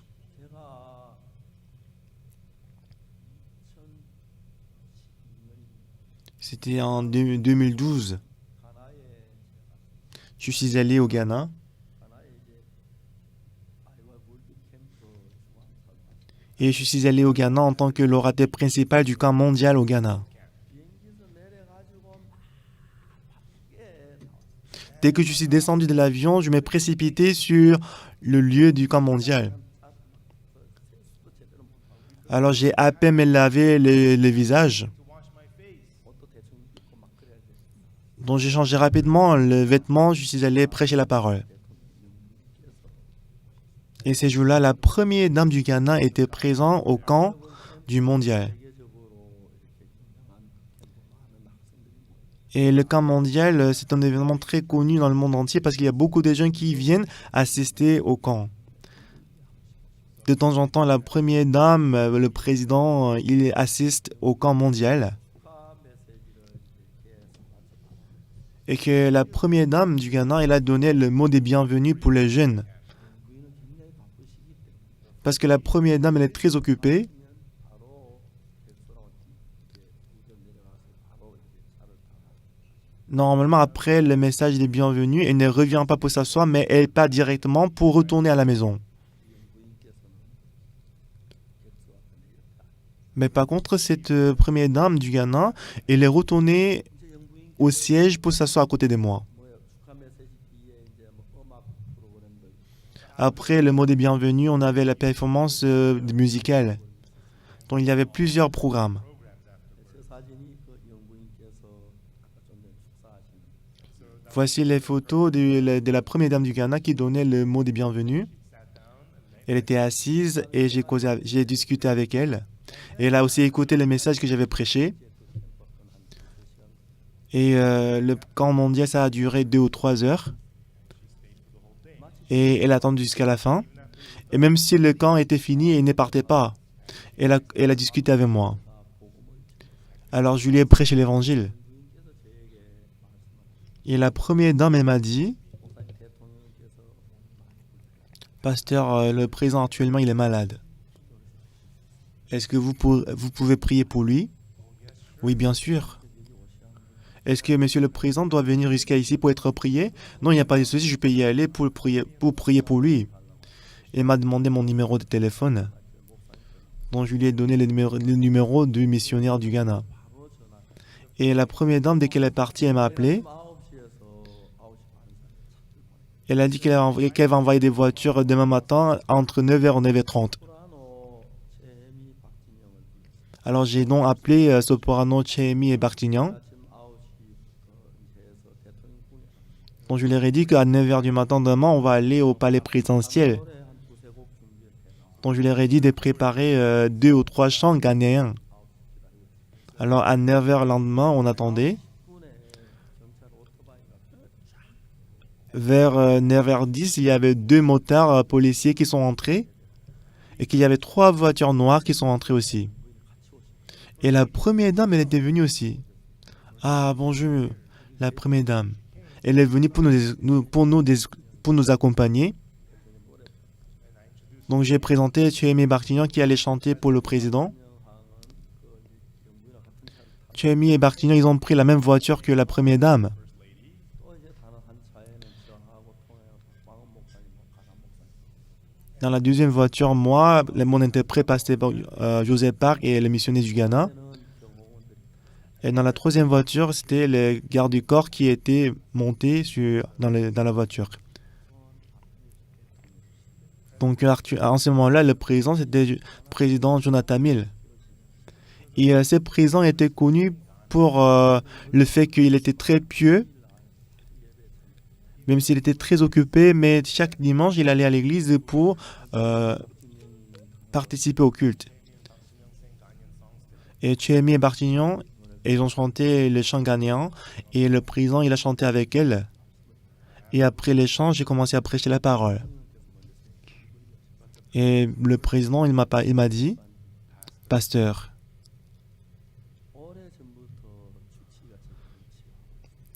C'était en 2012. Je suis allé au Ghana. Et je suis allé au Ghana en tant que l'orateur principal du camp mondial au Ghana. Dès que je suis descendu de l'avion, je m'ai précipité sur le lieu du camp mondial. Alors j'ai à peine me lavé le visage. Donc j'ai changé rapidement le vêtement, je suis allé prêcher la parole. Et ces jours-là, la première dame du Ghana était présente au camp du mondial. Et le camp mondial, c'est un événement très connu dans le monde entier parce qu'il y a beaucoup de gens qui viennent assister au camp. De temps en temps, la première dame, le président, il assiste au camp mondial. Et que la première dame du Ghana, elle a donné le mot de bienvenue pour les jeunes. Parce que la première dame, elle est très occupée. Normalement, après le message de bienvenue, elle ne revient pas pour s'asseoir, mais elle part directement pour retourner à la maison. Mais par contre, cette première dame du Ghana, elle est retournée au siège pour s'asseoir à côté de moi. Après le mot de bienvenue, on avait la performance musicale. Donc il y avait plusieurs programmes. Voici les photos de la première dame du Ghana qui donnait le mot de bienvenue. Elle était assise et j'ai discuté avec elle. Et elle a aussi écouté le message que j'avais prêché. Et le camp mondial, ça a duré 2 ou 3 heures. Et elle a attendu jusqu'à la fin. Et même si le camp était fini, elle ne partait pas. Elle a discuté avec moi. Alors je lui ai prêché l'évangile. Et la première dame, elle m'a dit, Pasteur, le président actuellement, il est malade. Est-ce que vous pouvez prier pour lui? Oui, bien sûr. Est-ce que monsieur le président doit venir jusqu'à ici pour être prié? Non, il n'y a pas de souci, je peux y aller pour prier pour lui. Il m'a demandé mon numéro de téléphone. Donc je lui ai donné le numéro du missionnaire du Ghana. Et la première dame, dès qu'elle est partie, elle m'a appelé. Elle a dit qu'elle va envoyer des voitures demain matin entre 9h et 9h30. Alors j'ai donc appelé Soporano, Chemi et Bartignan. Donc je leur ai dit qu'à 9h du matin demain, on va aller au palais présidentiel. Donc je leur ai dit de préparer 2 ou 3 chants ghanéens. Alors à 9h le lendemain, on attendait. Vers 9h10, il y avait 2 motards policiers qui sont entrés et qu'il y avait 3 voitures noires qui sont entrées aussi. Et la première dame, elle était venue aussi. Ah, bonjour, la première dame. Elle est venue pour nous accompagner. Donc j'ai présenté Tuemi et Bartignan qui allaient chanter pour le président. Tuemi et Bartignan, ils ont pris la même voiture que la première dame. Dans la deuxième voiture, moi, mon interprète, pasteur Joseph Park et les missionnaires du Ghana. Et dans la troisième voiture, c'était les gardes du corps qui étaient montés dans la voiture. Donc en ce moment-là, le président, c'était le président Jonathan Mill. Et ce président était connu pour le fait qu'il était très pieux, même s'il était très occupé, mais chaque dimanche, il allait à l'église pour participer au culte. Et Tuemi et Bartignan, ils ont chanté les chants ghanéens, et le président, il a chanté avec elle. Et après les chants, j'ai commencé à prêcher la parole. Et le président, il m'a dit, pasteur,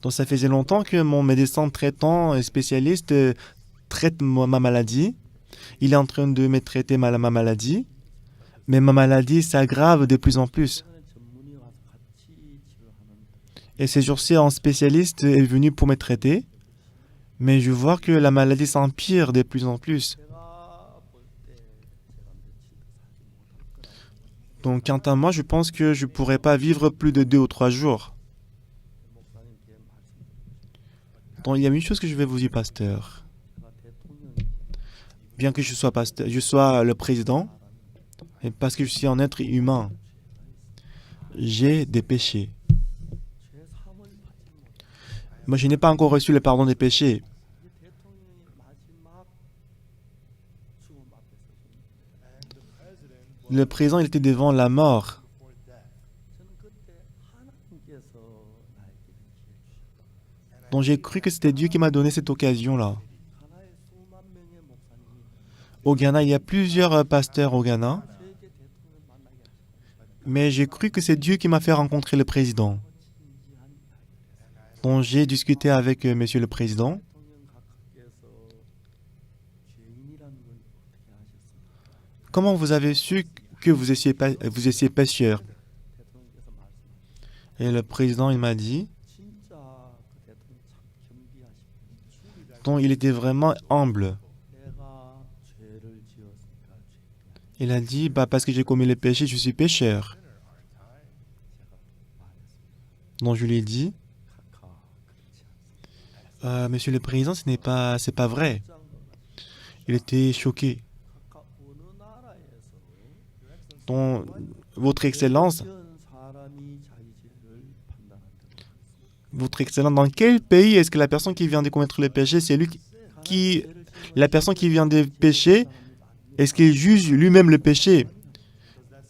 donc ça faisait longtemps que mon médecin traitant et spécialiste traite ma maladie. Il est en train de me traiter ma maladie, mais ma maladie s'aggrave de plus en plus. Et ces jours-ci, un spécialiste est venu pour me traiter, mais je vois que la maladie s'empire de plus en plus. Donc, quant à moi, je pense que je ne pourrais pas vivre plus de 2 ou 3 jours. Donc, il y a une chose que je vais vous dire, pasteur. Bien que je sois pasteur, je sois le président, et parce que je suis un être humain, j'ai des péchés. Moi, je n'ai pas encore reçu le pardon des péchés. Le président, il était devant la mort. Donc j'ai cru que c'était Dieu qui m'a donné cette occasion-là. Au Ghana, il y a plusieurs pasteurs au Ghana. Mais j'ai cru que c'est Dieu qui m'a fait rencontrer le président. Donc j'ai discuté avec monsieur le président. Comment vous avez su que vous étiez pécheur? Et le président, il m'a dit, donc il était vraiment humble. Il a dit, parce que j'ai commis le péché, je suis pécheur. Donc je lui ai dit, monsieur le président, c'est pas vrai. Il était choqué. Donc, votre Excellence, dans quel pays est-ce que la personne qui vient de commettre le péché, c'est la personne qui vient de pécher, est-ce qu'il juge lui-même le péché?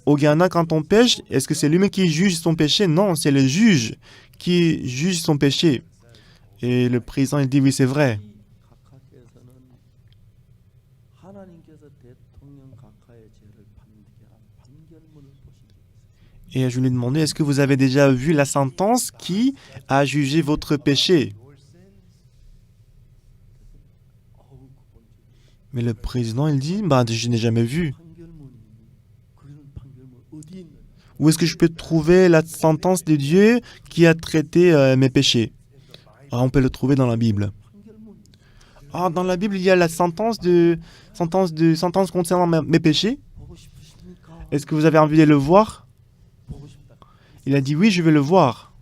Au Ghana, quand on pêche, est-ce que c'est lui-même qui juge son péché? Non, c'est le juge qui juge son péché. Et le président, il dit, oui, c'est vrai. Et je lui ai demandé, est-ce que vous avez déjà vu la sentence qui a jugé votre péché? Mais le président, il dit, je n'ai jamais vu. Où est-ce que je peux trouver la sentence de Dieu qui a traité mes péchés? On peut le trouver dans la Bible. Dans la Bible, il y a la sentence concernant mes péchés. Est-ce que vous avez envie de le voir? Il a dit, oui, je vais le voir.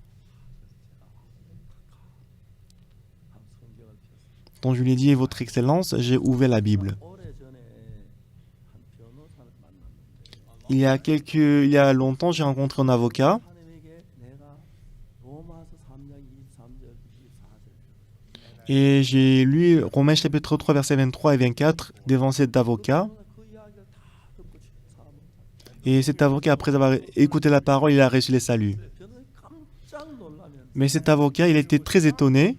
Donc je lui ai dit, votre Excellence, j'ai ouvert la Bible. Il y a longtemps, j'ai rencontré un avocat. Et j'ai lu Romains chapitre 3, versets 23 et 24 devant cet avocat. Et cet avocat, après avoir écouté la parole, il a reçu le salut. Mais cet avocat, il était très étonné.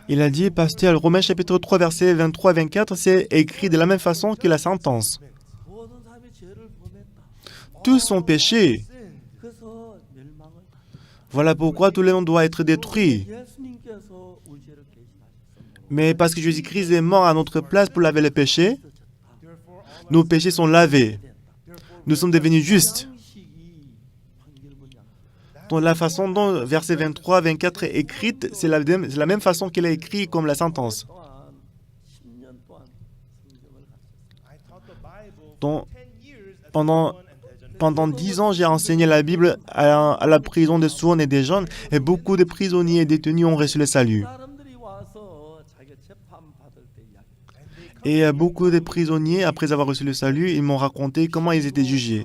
Il a dit, pasteur, Romains chapitre 3, versets 23 et 24, c'est écrit de la même façon que la sentence. Tous ont péché. Voilà pourquoi tout le monde doit être détruit. Mais parce que Jésus-Christ est mort à notre place pour laver les péchés, nos péchés sont lavés. Nous sommes devenus justes. Donc la façon dont verset 23, 24 est écrite, c'est la même façon qu'elle est écrite comme la sentence. Donc, pendant 10 ans, j'ai enseigné la Bible à la prison de Suwon et des jeunes, et beaucoup de prisonniers et détenus ont reçu le salut. Et beaucoup de prisonniers, après avoir reçu le salut, ils m'ont raconté comment ils étaient jugés.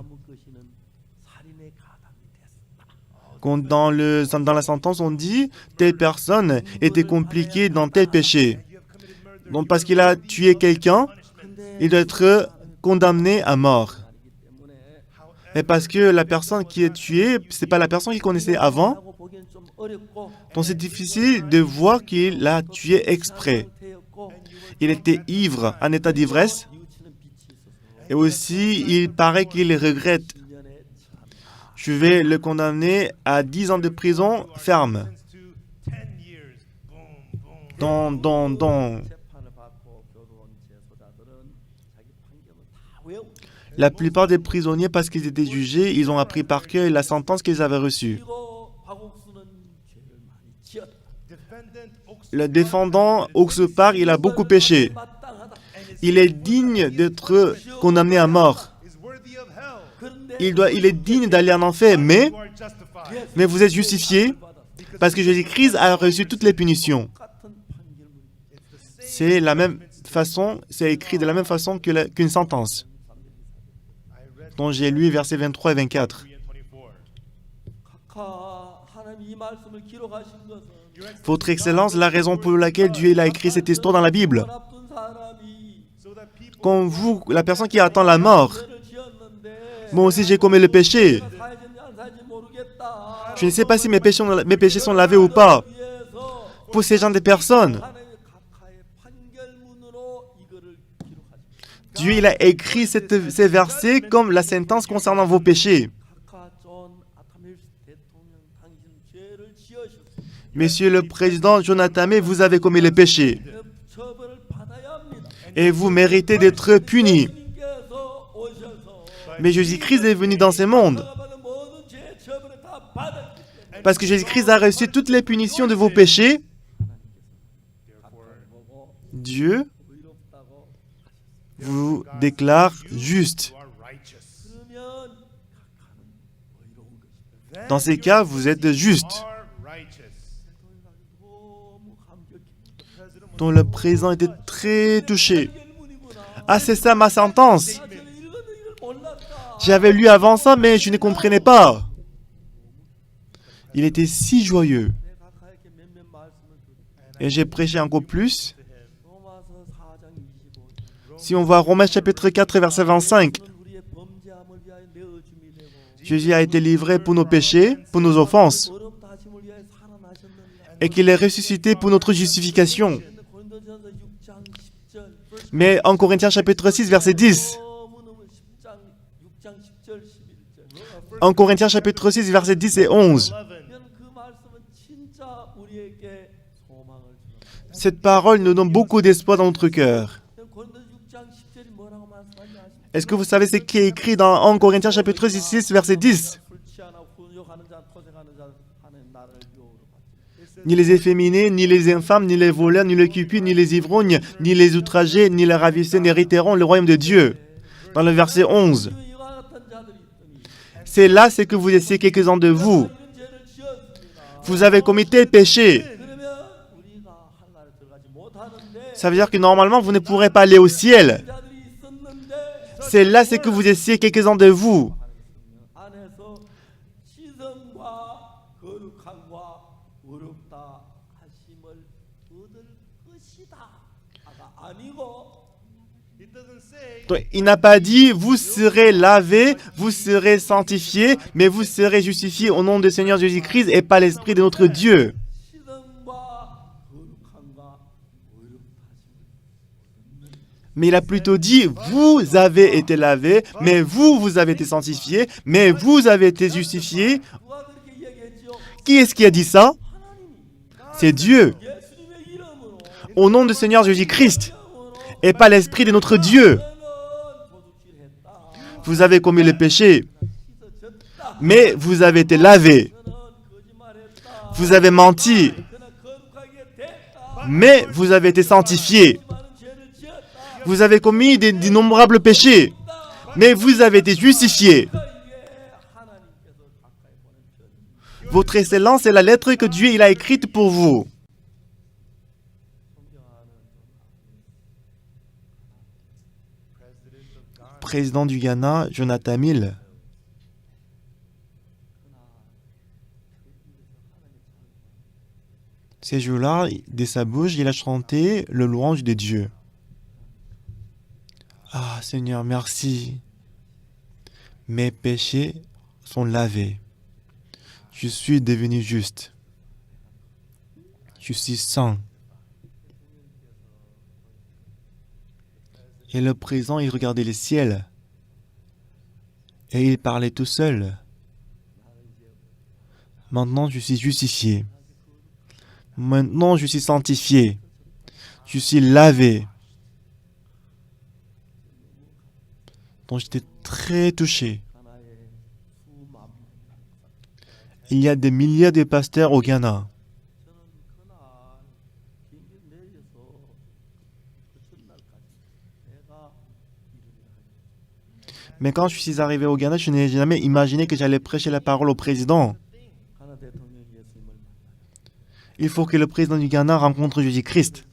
Dans la sentence, on dit « telle personne était compliquée dans tel péché ». Donc parce qu'il a tué quelqu'un, il doit être condamné à mort. Et parce que la personne qui est tuée, ce n'est pas la personne qu'il connaissait avant, donc c'est difficile de voir qu'il l'a tué exprès. Il était ivre, en état d'ivresse, et aussi il paraît qu'il regrette. Je vais le condamner à 10 ans de prison ferme. La plupart des prisonniers, parce qu'ils étaient jugés, ils ont appris par cœur la sentence qu'ils avaient reçue. Le défendant Oksupar, il a beaucoup péché. Il est digne d'être condamné à mort. Il est digne d'aller en enfer, mais vous êtes justifié parce que Jésus-Christ a reçu toutes les punitions. C'est la même façon, c'est écrit de la même façon qu'une sentence. Donc j'ai lu versets 23 et 24. Votre Excellence, la raison pour laquelle Dieu a écrit cette histoire dans la Bible. Comme vous, la personne qui attend la mort, moi aussi j'ai commis le péché. Je ne sais pas si mes péchés sont lavés ou pas. Pour ces gens de personnes, Dieu il a écrit ces versets comme la sentence concernant vos péchés. Monsieur le président Jonathan May, vous avez commis le péché. Et vous méritez d'être puni. Mais Jésus-Christ est venu dans ce monde. Parce que Jésus-Christ a reçu toutes les punitions de vos péchés. Dieu vous déclare juste. Dans ces cas, vous êtes juste. Donc le président était très touché. Ah, c'est ça ma sentence. J'avais lu avant ça, mais je ne comprenais pas. Il était si joyeux. Et j'ai prêché encore plus. Si on voit Romains chapitre 4, verset 25, Jésus a été livré pour nos péchés, pour nos offenses, et qu'il est ressuscité pour notre justification. Mais en Corinthiens chapitre 6, verset 10, en Corinthiens chapitre 6, verset 10 et 11, cette parole nous donne beaucoup d'espoir dans notre cœur. Est-ce que vous savez ce qui est écrit dans 1 Corinthiens chapitre 6, verset 10? Ni les efféminés, ni les infâmes, ni les voleurs, ni les cupides, ni les ivrognes, ni les outragés, ni les ravissés n'hériteront le royaume de Dieu. Dans le verset 11. C'est là ce que vous essayez quelques-uns de vous. Vous avez commis tel péché. Ça veut dire que normalement, vous ne pourrez pas aller au ciel. C'est là ce que vous essayez quelques-uns de vous. Donc, il n'a pas dit, vous serez lavés, vous serez sanctifiés, mais vous serez justifiés au nom du Seigneur Jésus-Christ et par l'Esprit de notre Dieu. Mais il a plutôt dit, vous avez été lavés, mais vous avez été sanctifiés, mais vous avez été justifiés. Qui est-ce qui a dit ça? C'est Dieu. Au nom du Seigneur Jésus-Christ et par l'Esprit de notre Dieu. Vous avez commis le péché, mais vous avez été lavé. Vous avez menti, mais vous avez été sanctifié. Vous avez commis d'innombrables péchés, mais vous avez été justifié. Votre excellence est la lettre que Dieu il a écrite pour vous. Président du Ghana, Jonathan Mill. Ces jours-là, de sa bouche, il a chanté le louange de Dieu. Ah, Seigneur, merci. Mes péchés sont lavés. Je suis devenu juste. Je suis saint. Et le président, il regardait le ciel. Et il parlait tout seul. Maintenant, je suis justifié. Maintenant, je suis sanctifié. Je suis lavé. Donc, j'étais très touché. Il y a des milliers de pasteurs au Ghana. Mais quand je suis arrivé au Ghana, je n'ai jamais imaginé que j'allais prêcher la parole au président. Il faut que le président du Ghana rencontre Jésus-Christ.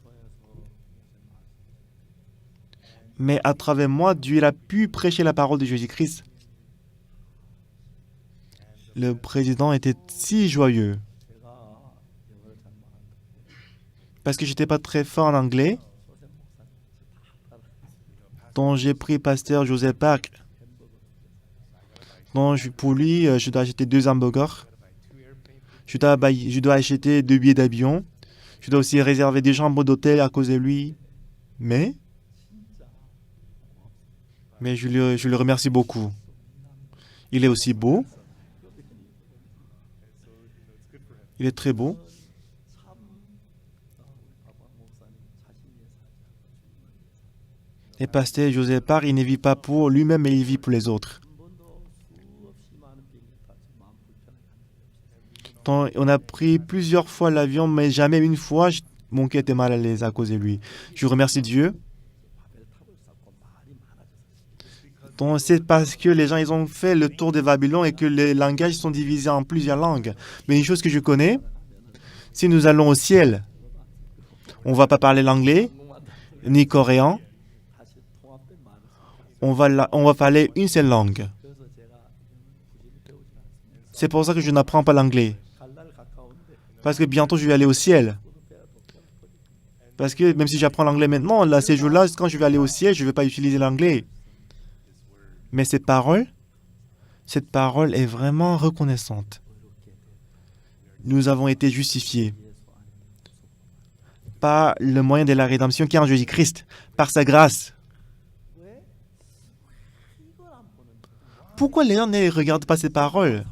Mais à travers moi, Dieu a pu prêcher la parole de Jésus-Christ. Le président était si joyeux. Parce que je n'étais pas très fort en anglais. Donc j'ai pris pasteur Joseph Park. Donc pour lui, je dois acheter 2 hamburgers. Je dois acheter 2 billets d'avion. Je dois aussi réserver des chambres d'hôtel à cause de lui. Mais je le remercie beaucoup. Il est aussi beau. Il est très beau. Et pasteur Joseph Park, il ne vit pas pour lui-même, mais il vit pour les autres. Donc, on a pris plusieurs fois l'avion, mais jamais une fois, mon cœur était mal à l'aise à cause de lui. Je remercie Dieu. Donc, c'est parce que les gens ils ont fait le tour de Babylone et que les langages sont divisés en plusieurs langues. Mais une chose que je connais, si nous allons au ciel, on ne va pas parler l'anglais, ni coréen. On va parler une seule langue. C'est pour ça que je n'apprends pas l'anglais. Parce que bientôt, je vais aller au ciel. Parce que même si j'apprends l'anglais maintenant, là, ces jours-là, quand je vais aller au ciel, je ne vais pas utiliser l'anglais. Mais cette parole est vraiment reconnaissante. Nous avons été justifiés par le moyen de la rédemption qui est en Jésus-Christ, par sa grâce. Pourquoi les gens ne regardent pas ces paroles?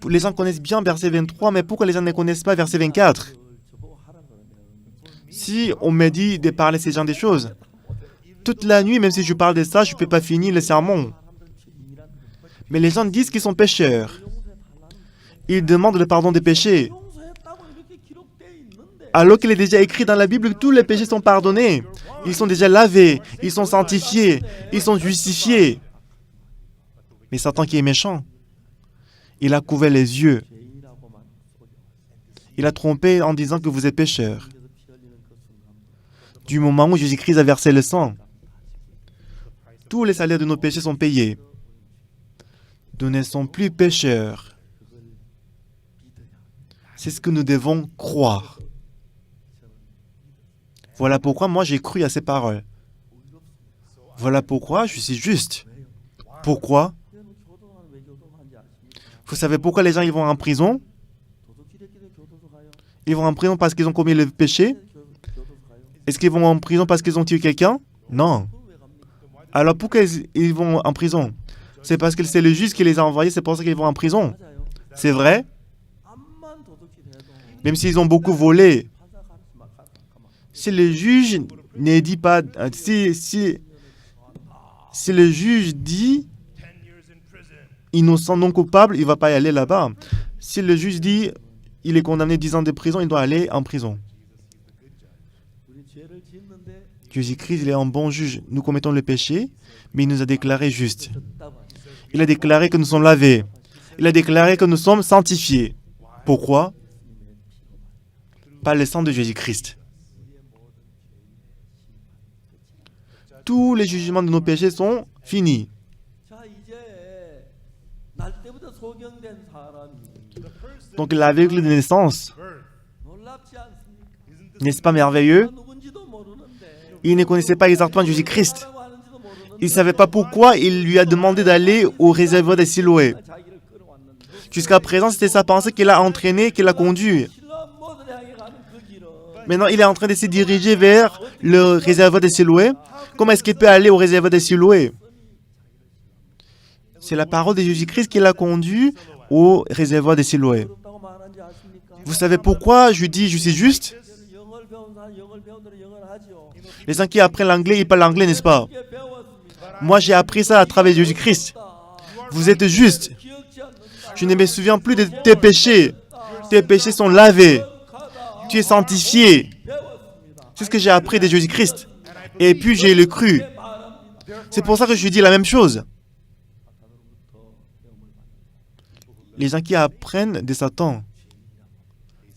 Les gens connaissent bien verset 23, mais pourquoi les gens ne connaissent pas verset 24? Si on me dit de parler ces gens des choses, toute la nuit, même si je parle de ça, je ne peux pas finir le sermon. Mais les gens disent qu'ils sont pécheurs. Ils demandent le pardon des péchés. Alors qu'il est déjà écrit dans la Bible que tous les péchés sont pardonnés. Ils sont déjà lavés, ils sont sanctifiés, ils sont justifiés. Mais Satan qui est méchant, il a couvert les yeux. Il a trompé en disant que vous êtes pécheurs. Du moment où Jésus-Christ a versé le sang, tous les salaires de nos péchés sont payés. Nous ne sommes plus pécheurs. C'est ce que nous devons croire. Voilà pourquoi moi j'ai cru à ces paroles. Voilà pourquoi je suis juste. Pourquoi? Vous savez pourquoi les gens ils vont en prison? Ils vont en prison parce qu'ils ont commis le péché? Est-ce qu'ils vont en prison parce qu'ils ont tué quelqu'un? Non. Alors pourquoi ils vont en prison? C'est parce que c'est le juge qui les a envoyés, c'est pour ça qu'ils vont en prison. C'est vrai. Même s'ils ont beaucoup volé. Si le juge ne dit pas... Si le juge dit innocent, non coupable, il ne va pas y aller là-bas. Si le juge dit il est condamné 10 ans de prison, il doit aller en prison. Jésus-Christ, il est un bon juge. Nous commettons le péché, mais il nous a déclaré justes. Il a déclaré que nous sommes lavés. Il a déclaré que nous sommes sanctifiés. Pourquoi? Par le sang de Jésus-Christ. Tous les jugements de nos péchés sont finis. Donc l'aveugle de naissance, n'est-ce pas merveilleux? Il ne connaissait pas exactement Jésus-Christ. Il ne savait pas pourquoi il lui a demandé d'aller au réservoir de Siloé. Jusqu'à présent, c'était sa pensée qui l'a entraîné, qui l'a conduit. Maintenant, il est en train de se diriger vers le réservoir de Siloé. Comment est-ce qu'il peut aller au réservoir de Siloé? C'est la parole de Jésus-Christ qui l'a conduit au réservoir de Siloé. Vous savez pourquoi je dis je suis juste? Les gens qui apprennent l'anglais, ils parlent l'anglais, n'est-ce pas? Moi, j'ai appris ça à travers Jésus-Christ. Vous êtes juste. Je ne me souviens plus de tes péchés. Tes péchés sont lavés. Tu es sanctifié. C'est ce que j'ai appris de Jésus-Christ. Et puis, j'ai le cru. C'est pour ça que je dis la même chose. Les gens qui apprennent de Satan,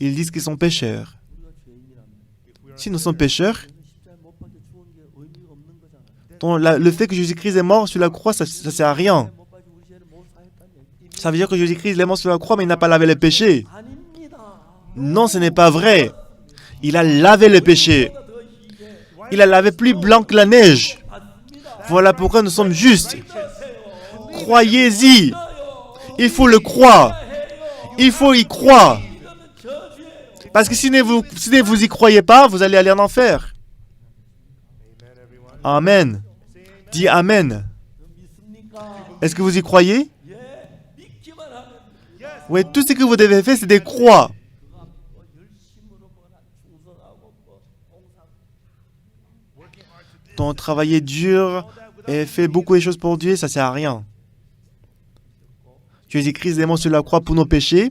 ils disent qu'ils sont pécheurs. Si nous sommes pécheurs, le fait que Jésus-Christ est mort sur la croix, ça ne sert à rien. Ça veut dire que Jésus-Christ est mort sur la croix, mais il n'a pas lavé le péché. Non, ce n'est pas vrai. Il a lavé le péché. Il a lavé plus blanc que la neige. Voilà pourquoi nous sommes justes. Croyez-y. Il faut le croire. Il faut y croire. Parce que si vous y croyez pas, vous allez aller en enfer. Amen. Dis Amen. Est-ce que vous y croyez? Oui, tout ce que vous devez faire, c'est de croire. Donc, travailler dur et faire beaucoup de choses pour Dieu, ça ne sert à rien. Jésus-Christ est mort sur la croix pour nos péchés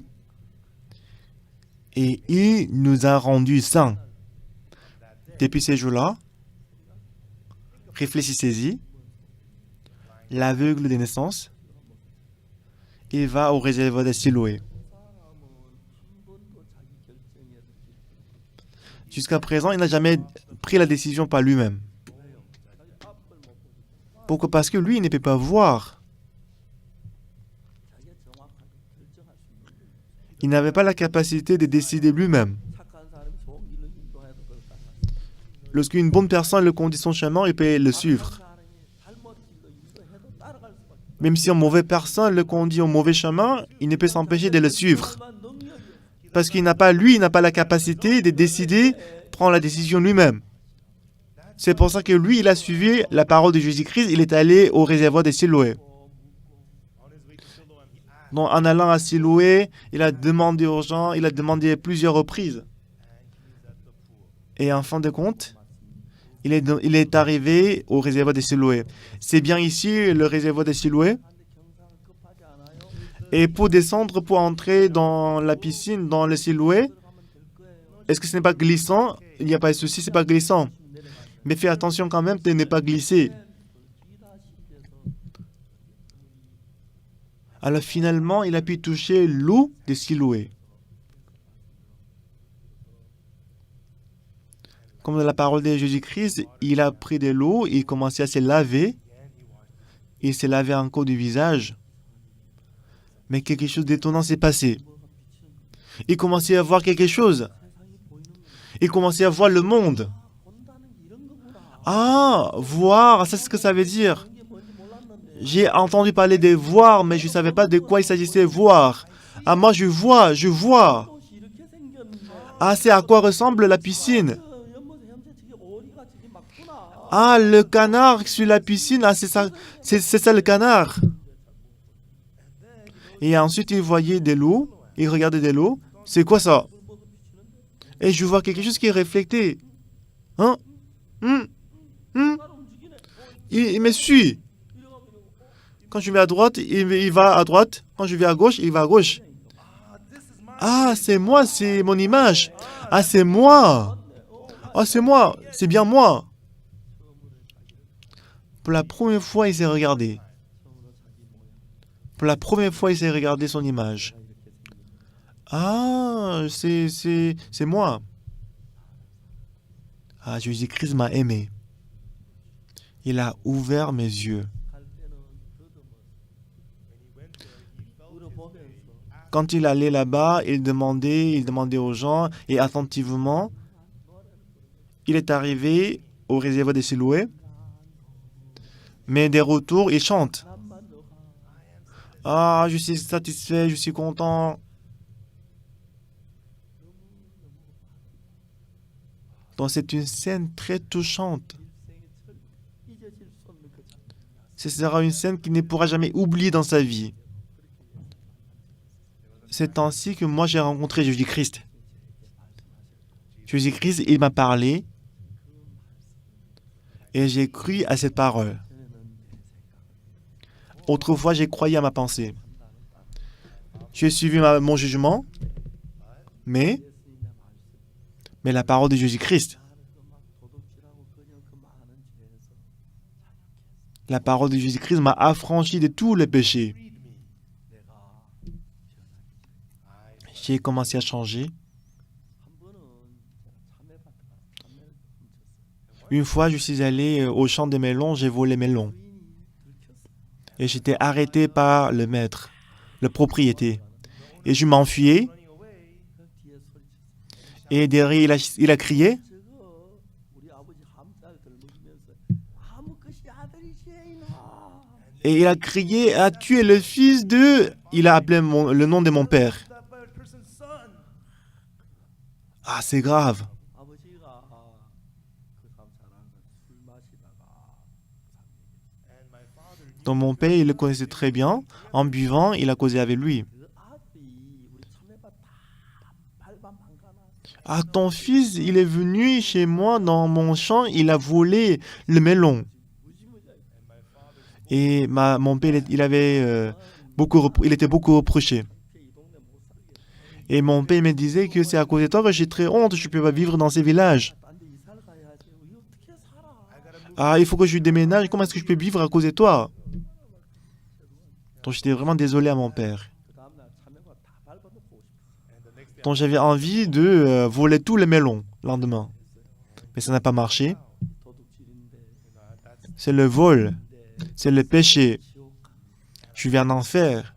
et il nous a rendus saints. Depuis ces jours-là, réfléchissez-y. L'aveugle de naissance, il va au réservoir de Siloé. Jusqu'à présent, il n'a jamais pris la décision par lui-même. Pourquoi? Parce que lui, il ne peut pas voir. Il n'avait pas la capacité de décider lui-même. Lorsqu'une bonne personne le conduit son chemin, il peut le suivre. Même si une mauvaise personne le conduit au mauvais chemin, il ne peut s'empêcher de le suivre. Parce qu'il n'a pas la capacité de décider, prendre la décision lui-même. C'est pour ça que lui, il a suivi la parole de Jésus-Christ, il est allé au réservoir de Siloé. Donc, en allant à Siloé, il a demandé aux gens, il a demandé plusieurs reprises. Et en fin de compte, il est arrivé au réservoir de Siloé. C'est bien ici, le réservoir de Siloé. Et pour descendre, pour entrer dans la piscine, dans le Siloé, est-ce que ce n'est pas glissant? Il n'y a pas de souci, ce n'est pas glissant. Mais fais attention quand même de ne pas glisser. Alors finalement, il a pu toucher l'eau de Siloé. Comme dans la parole de Jésus-Christ, il a pris de l'eau, il commençait à se laver. Il s'est lavé encore du visage. Mais quelque chose d'étonnant s'est passé. Il commençait à voir quelque chose. Il commençait à voir le monde. Ah, voir, c'est ce que ça veut dire. J'ai entendu parler de voir, mais je ne savais pas de quoi il s'agissait voir. Ah, moi je vois. Ah, c'est à quoi ressemble la piscine. Ah, le canard sur la piscine, ah, c'est ça le canard. Et ensuite, il voyait de l'eau. Il regardait de l'eau. C'est quoi ça? Et je vois quelque chose qui est reflété. Hein? Hum, hum. Il me suit. Quand je vais à droite, il va à droite. Quand je vais à gauche, il va à gauche. Ah, c'est moi, c'est mon image. Ah, c'est moi. Ah, c'est moi. C'est bien moi. Pour la première fois, il s'est regardé. Pour la première fois, il s'est regardé son image. Ah, c'est moi. Ah, Jésus-Christ m'a aimé. Il a ouvert mes yeux. Quand il allait là-bas, il demandait aux gens, et attentivement, il est arrivé au réservoir des Siloué, mais des retours, il chante. Ah, je suis satisfait, je suis content. Donc c'est une scène très touchante. Ce sera une scène qu'il ne pourra jamais oublier dans sa vie. C'est ainsi que moi j'ai rencontré Jésus-Christ. Jésus-Christ, il m'a parlé et j'ai cru à cette parole. Autrefois, j'ai croyé à ma pensée. J'ai suivi mon jugement, mais la parole de Jésus-Christ. La parole de Jésus-Christ m'a affranchi de tous les péchés. J'ai commencé à changer. Une fois, je suis allé au champ des melons, j'ai volé melons. Et j'étais arrêté par le maître, le propriétaire. Et je m'enfuyais. Et derrière, il a crié. Et il a crié, ah, tu es le fils de... Il a appelé le nom de mon père. Ah, c'est grave. Donc mon père, il le connaissait très bien. En buvant, il a causé avec lui. Ah, ton fils, il est venu chez moi dans mon champ, il a volé le melon. Et mon père, il était beaucoup reproché. Et mon père me disait que c'est à cause de toi que j'ai très honte, je ne peux pas vivre dans ces villages. Ah, il faut que je déménage, comment est-ce que je peux vivre à cause de toi? Donc j'étais vraiment désolé à mon père. Donc j'avais envie de voler tous les melons le lendemain. Mais ça n'a pas marché. C'est le vol, c'est le péché. Je vais en enfer.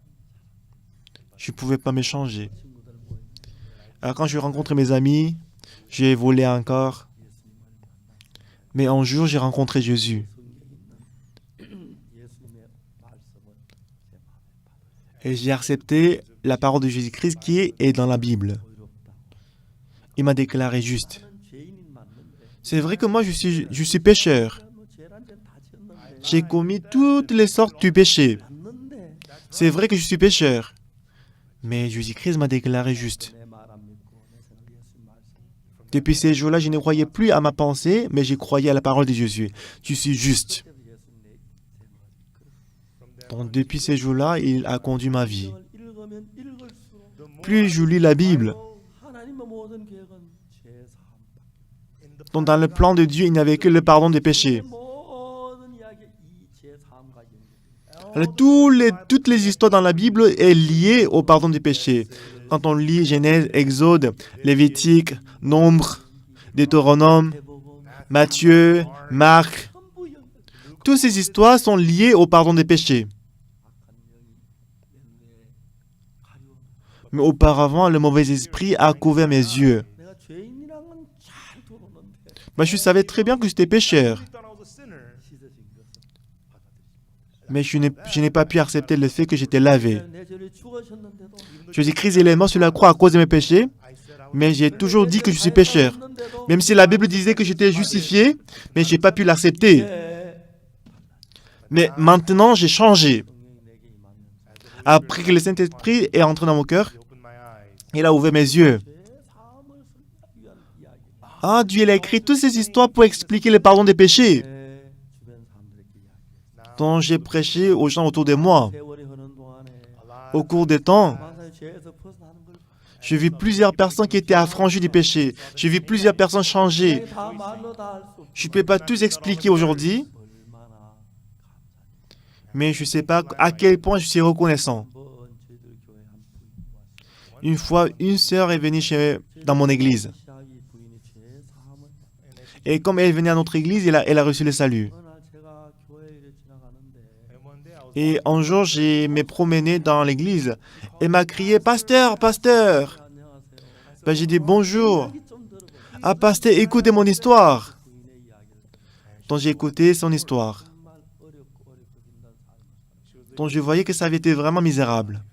Je ne pouvais pas me changer. Alors quand je rencontre mes amis, j'ai volé encore. Mais un jour, j'ai rencontré Jésus. Et j'ai accepté la parole de Jésus-Christ qui est dans la Bible. Il m'a déclaré juste. C'est vrai que moi, je suis pécheur. J'ai commis toutes les sortes de péchés. C'est vrai que je suis pécheur. Mais Jésus-Christ m'a déclaré juste. Depuis ces jours-là, je ne croyais plus à ma pensée, mais je croyais à la parole de Jésus. Je suis juste. Donc, depuis ces jours-là, il a conduit ma vie. Plus je lis la Bible, donc dans le plan de Dieu, il n'y avait que le pardon des péchés. Alors, toutes les histoires dans la Bible sont liées au pardon des péchés. Quand on lit Genèse, Exode, Lévitique, Nombre, Deutéronome, Matthieu, Marc, toutes ces histoires sont liées au pardon des péchés. Mais auparavant, le mauvais esprit a couvert mes yeux. Mais je savais très bien que j'étais pécheur. Mais je n'ai pas pu accepter le fait que j'étais lavé. Jésus-Christ est mort sur la croix à cause de mes péchés, mais j'ai toujours dit que je suis pécheur. Même si la Bible disait que j'étais justifié, mais je n'ai pas pu l'accepter. Mais maintenant, j'ai changé. Après que le Saint-Esprit est entré dans mon cœur, il a ouvert mes yeux. Ah, Dieu, il a écrit toutes ces histoires pour expliquer le pardon des péchés dont j'ai prêché aux gens autour de moi. Au cours des temps, j'ai vu plusieurs personnes qui étaient affranchies du péché. J'ai vu plusieurs personnes changer. Je ne peux pas tous expliquer aujourd'hui, mais je ne sais pas à quel point je suis reconnaissant. Une fois, une sœur est venue dans mon église. Et comme elle venait à notre église, elle a reçu le salut. Et un jour, je me promené dans l'église. Elle m'a crié « Pasteur, pasteur !» J'ai dit « Bonjour !» « Ah, pasteur, écoutez mon histoire !» Donc j'ai écouté son histoire. Donc je voyais que ça avait été vraiment misérable.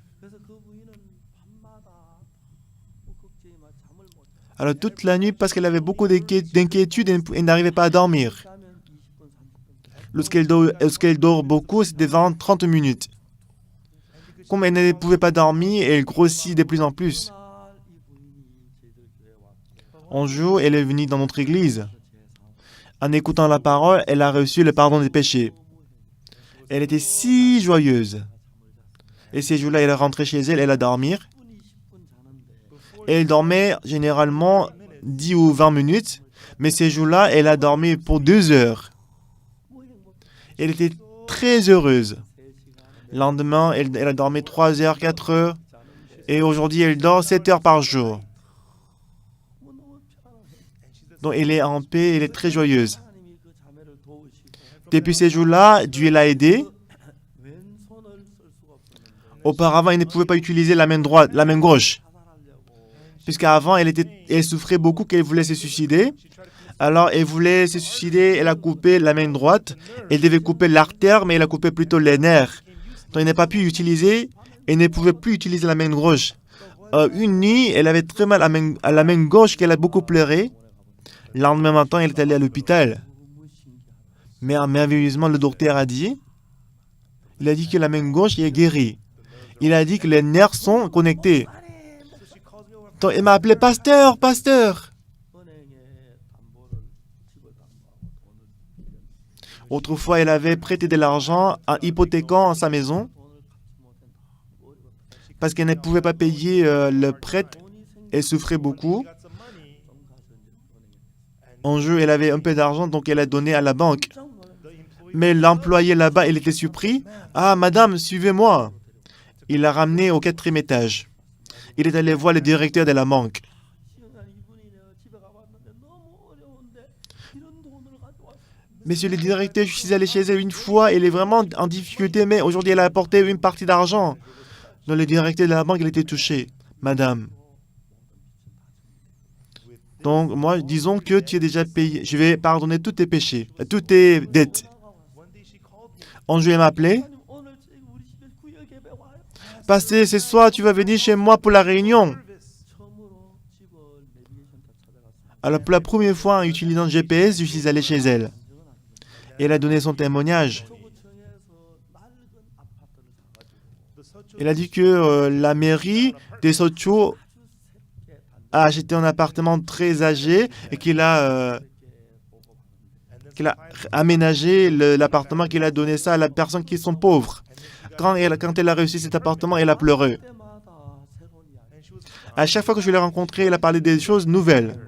Alors toute la nuit, parce qu'elle avait beaucoup d'inquiétudes, elle n'arrivait pas à dormir. Lorsqu'elle dort beaucoup, c'est de 20-30 minutes. Comme elle ne pouvait pas dormir, elle grossit de plus en plus. Un jour, elle est venue dans notre église. En écoutant la parole, elle a reçu le pardon des péchés. Elle était si joyeuse. Et ces jours-là, elle est rentrée chez elle, elle a dormi. Elle dormait généralement 10 ou 20 minutes, mais ces jours-là, elle a dormi pour 2 heures. Elle était très heureuse. Le lendemain, elle a dormi 3 heures, 4 heures, et aujourd'hui, elle dort 7 heures par jour. Donc, elle est en paix, elle est très joyeuse. Depuis ces jours-là, Dieu l'a aidée. Auparavant, elle ne pouvait pas utiliser la main droite, la main gauche. Puisqu'avant, elle souffrait beaucoup qu'elle voulait se suicider. Alors, elle voulait se suicider, elle a coupé la main droite. Elle devait couper l'artère, mais elle a coupé plutôt les nerfs. Donc, elle n'a pas pu utiliser, elle ne pouvait plus utiliser la main gauche. Une nuit, elle avait très mal à la main gauche, qu'elle a beaucoup pleuré. Le lendemain matin, elle est allée à l'hôpital. Mais merveilleusement, le docteur a dit, il a dit que la main gauche est guérie. Il a dit que les nerfs sont connectés. Donc, elle m'a appelé pasteur, pasteur. Autrefois, elle avait prêté de l'argent en hypothéquant sa maison parce qu'elle ne pouvait pas payer le prêt. Elle souffrait beaucoup. En jeu, elle avait un peu d'argent, donc elle a donné à la banque. Mais l'employé là-bas, il était surpris. « Ah, madame, suivez-moi !» Il l'a ramené au 4e étage. Il est allé voir le directeur de la banque. Monsieur le directeur, je suis allé chez elle une fois, elle est vraiment en difficulté, mais aujourd'hui, elle a apporté une partie d'argent. Donc, le directeur de la banque, il était touché. Madame. Donc, moi, disons que tu es déjà payé. Je vais pardonner tous tes péchés, toutes tes dettes. Un jour, elle m'a appelé. Pasteur, ce soir, tu vas venir chez moi pour la réunion. Alors, pour la première fois, en utilisant le GPS, je suis allé chez elle. Elle a donné son témoignage. Elle a dit que la mairie de Sochaux a acheté un appartement très âgé et qu'il a aménagé l'appartement, qu'il a donné ça à la personne qui sont pauvres. Quand elle a reçu cet appartement, elle a pleuré. À chaque fois que je l'ai rencontrée, elle a parlé des choses nouvelles.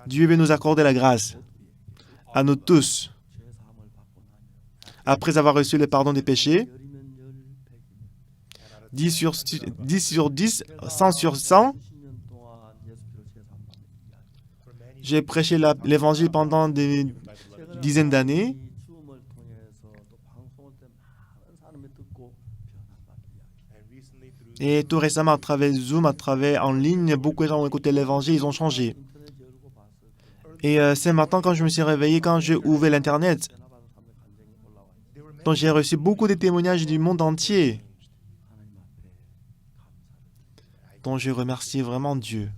Dieu veut nous accorder la grâce, à nous tous. Après avoir reçu le pardon des péchés, 10 sur 10, 100 sur 100, j'ai prêché l'évangile pendant des dizaines d'années. Et tout récemment, à travers Zoom, en ligne, beaucoup de gens ont écouté l'évangile, ils ont changé. Et ce matin, quand je me suis réveillé, quand j'ai ouvert l'Internet, donc j'ai reçu beaucoup de témoignages du monde entier. Donc je remercie vraiment Dieu.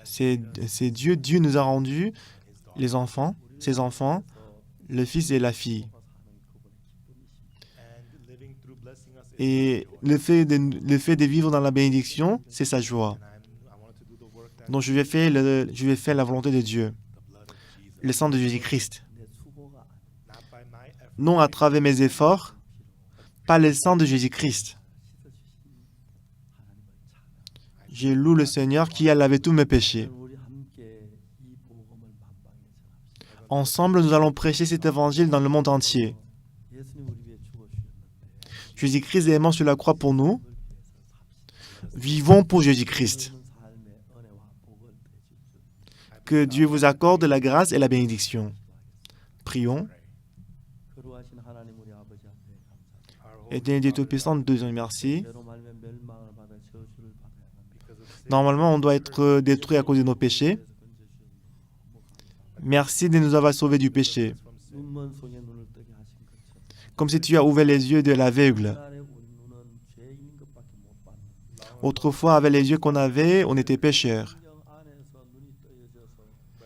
C'est Dieu. Dieu nous a rendu les enfants, ses enfants, le fils et la fille. Et le fait de vivre dans la bénédiction, c'est sa joie. Donc je vais faire la volonté de Dieu, le sang de Jésus-Christ. Non à travers mes efforts, pas le sang de Jésus-Christ. Je loue le Seigneur qui a lavé tous mes péchés. Ensemble, nous allons prêcher cet évangile dans le monde entier. Jésus-Christ est mort sur la croix pour nous. Vivons pour Jésus-Christ. Que Dieu vous accorde la grâce et la bénédiction. Prions. Éternel Dieu Tout-Puissant, nous te disons merci. Normalement, on doit être détruit à cause de nos péchés. Merci de nous avoir sauvés du péché. Comme si tu as ouvert les yeux de l'aveugle. Autrefois, avec les yeux qu'on avait, on était pécheurs.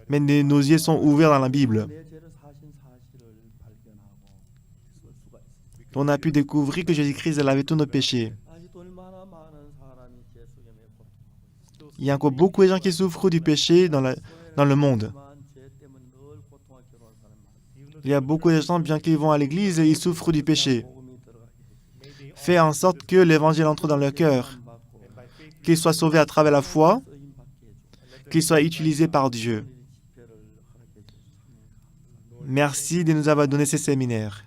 Mais nos yeux sont ouverts dans la Bible. On a pu découvrir que Jésus-Christ a lavé tous nos péchés. Il y a encore beaucoup de gens qui souffrent du péché dans le monde. Il y a beaucoup de gens, bien qu'ils vont à l'église, ils souffrent du péché. Fais en sorte que l'évangile entre dans leur cœur, qu'ils soient sauvés à travers la foi, qu'ils soient utilisés par Dieu. Merci de nous avoir donné ces séminaires.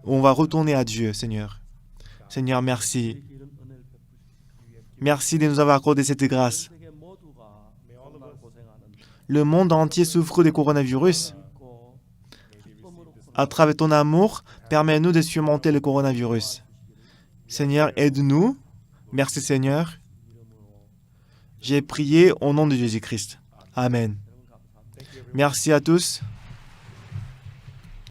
On va retourner à Dieu, Seigneur. Seigneur, merci. Merci de nous avoir accordé cette grâce. Le monde entier souffre du coronavirus. À travers ton amour, permets-nous de surmonter le coronavirus. Seigneur, aide-nous. Merci, Seigneur. J'ai prié au nom de Jésus-Christ. Amen. Merci à tous.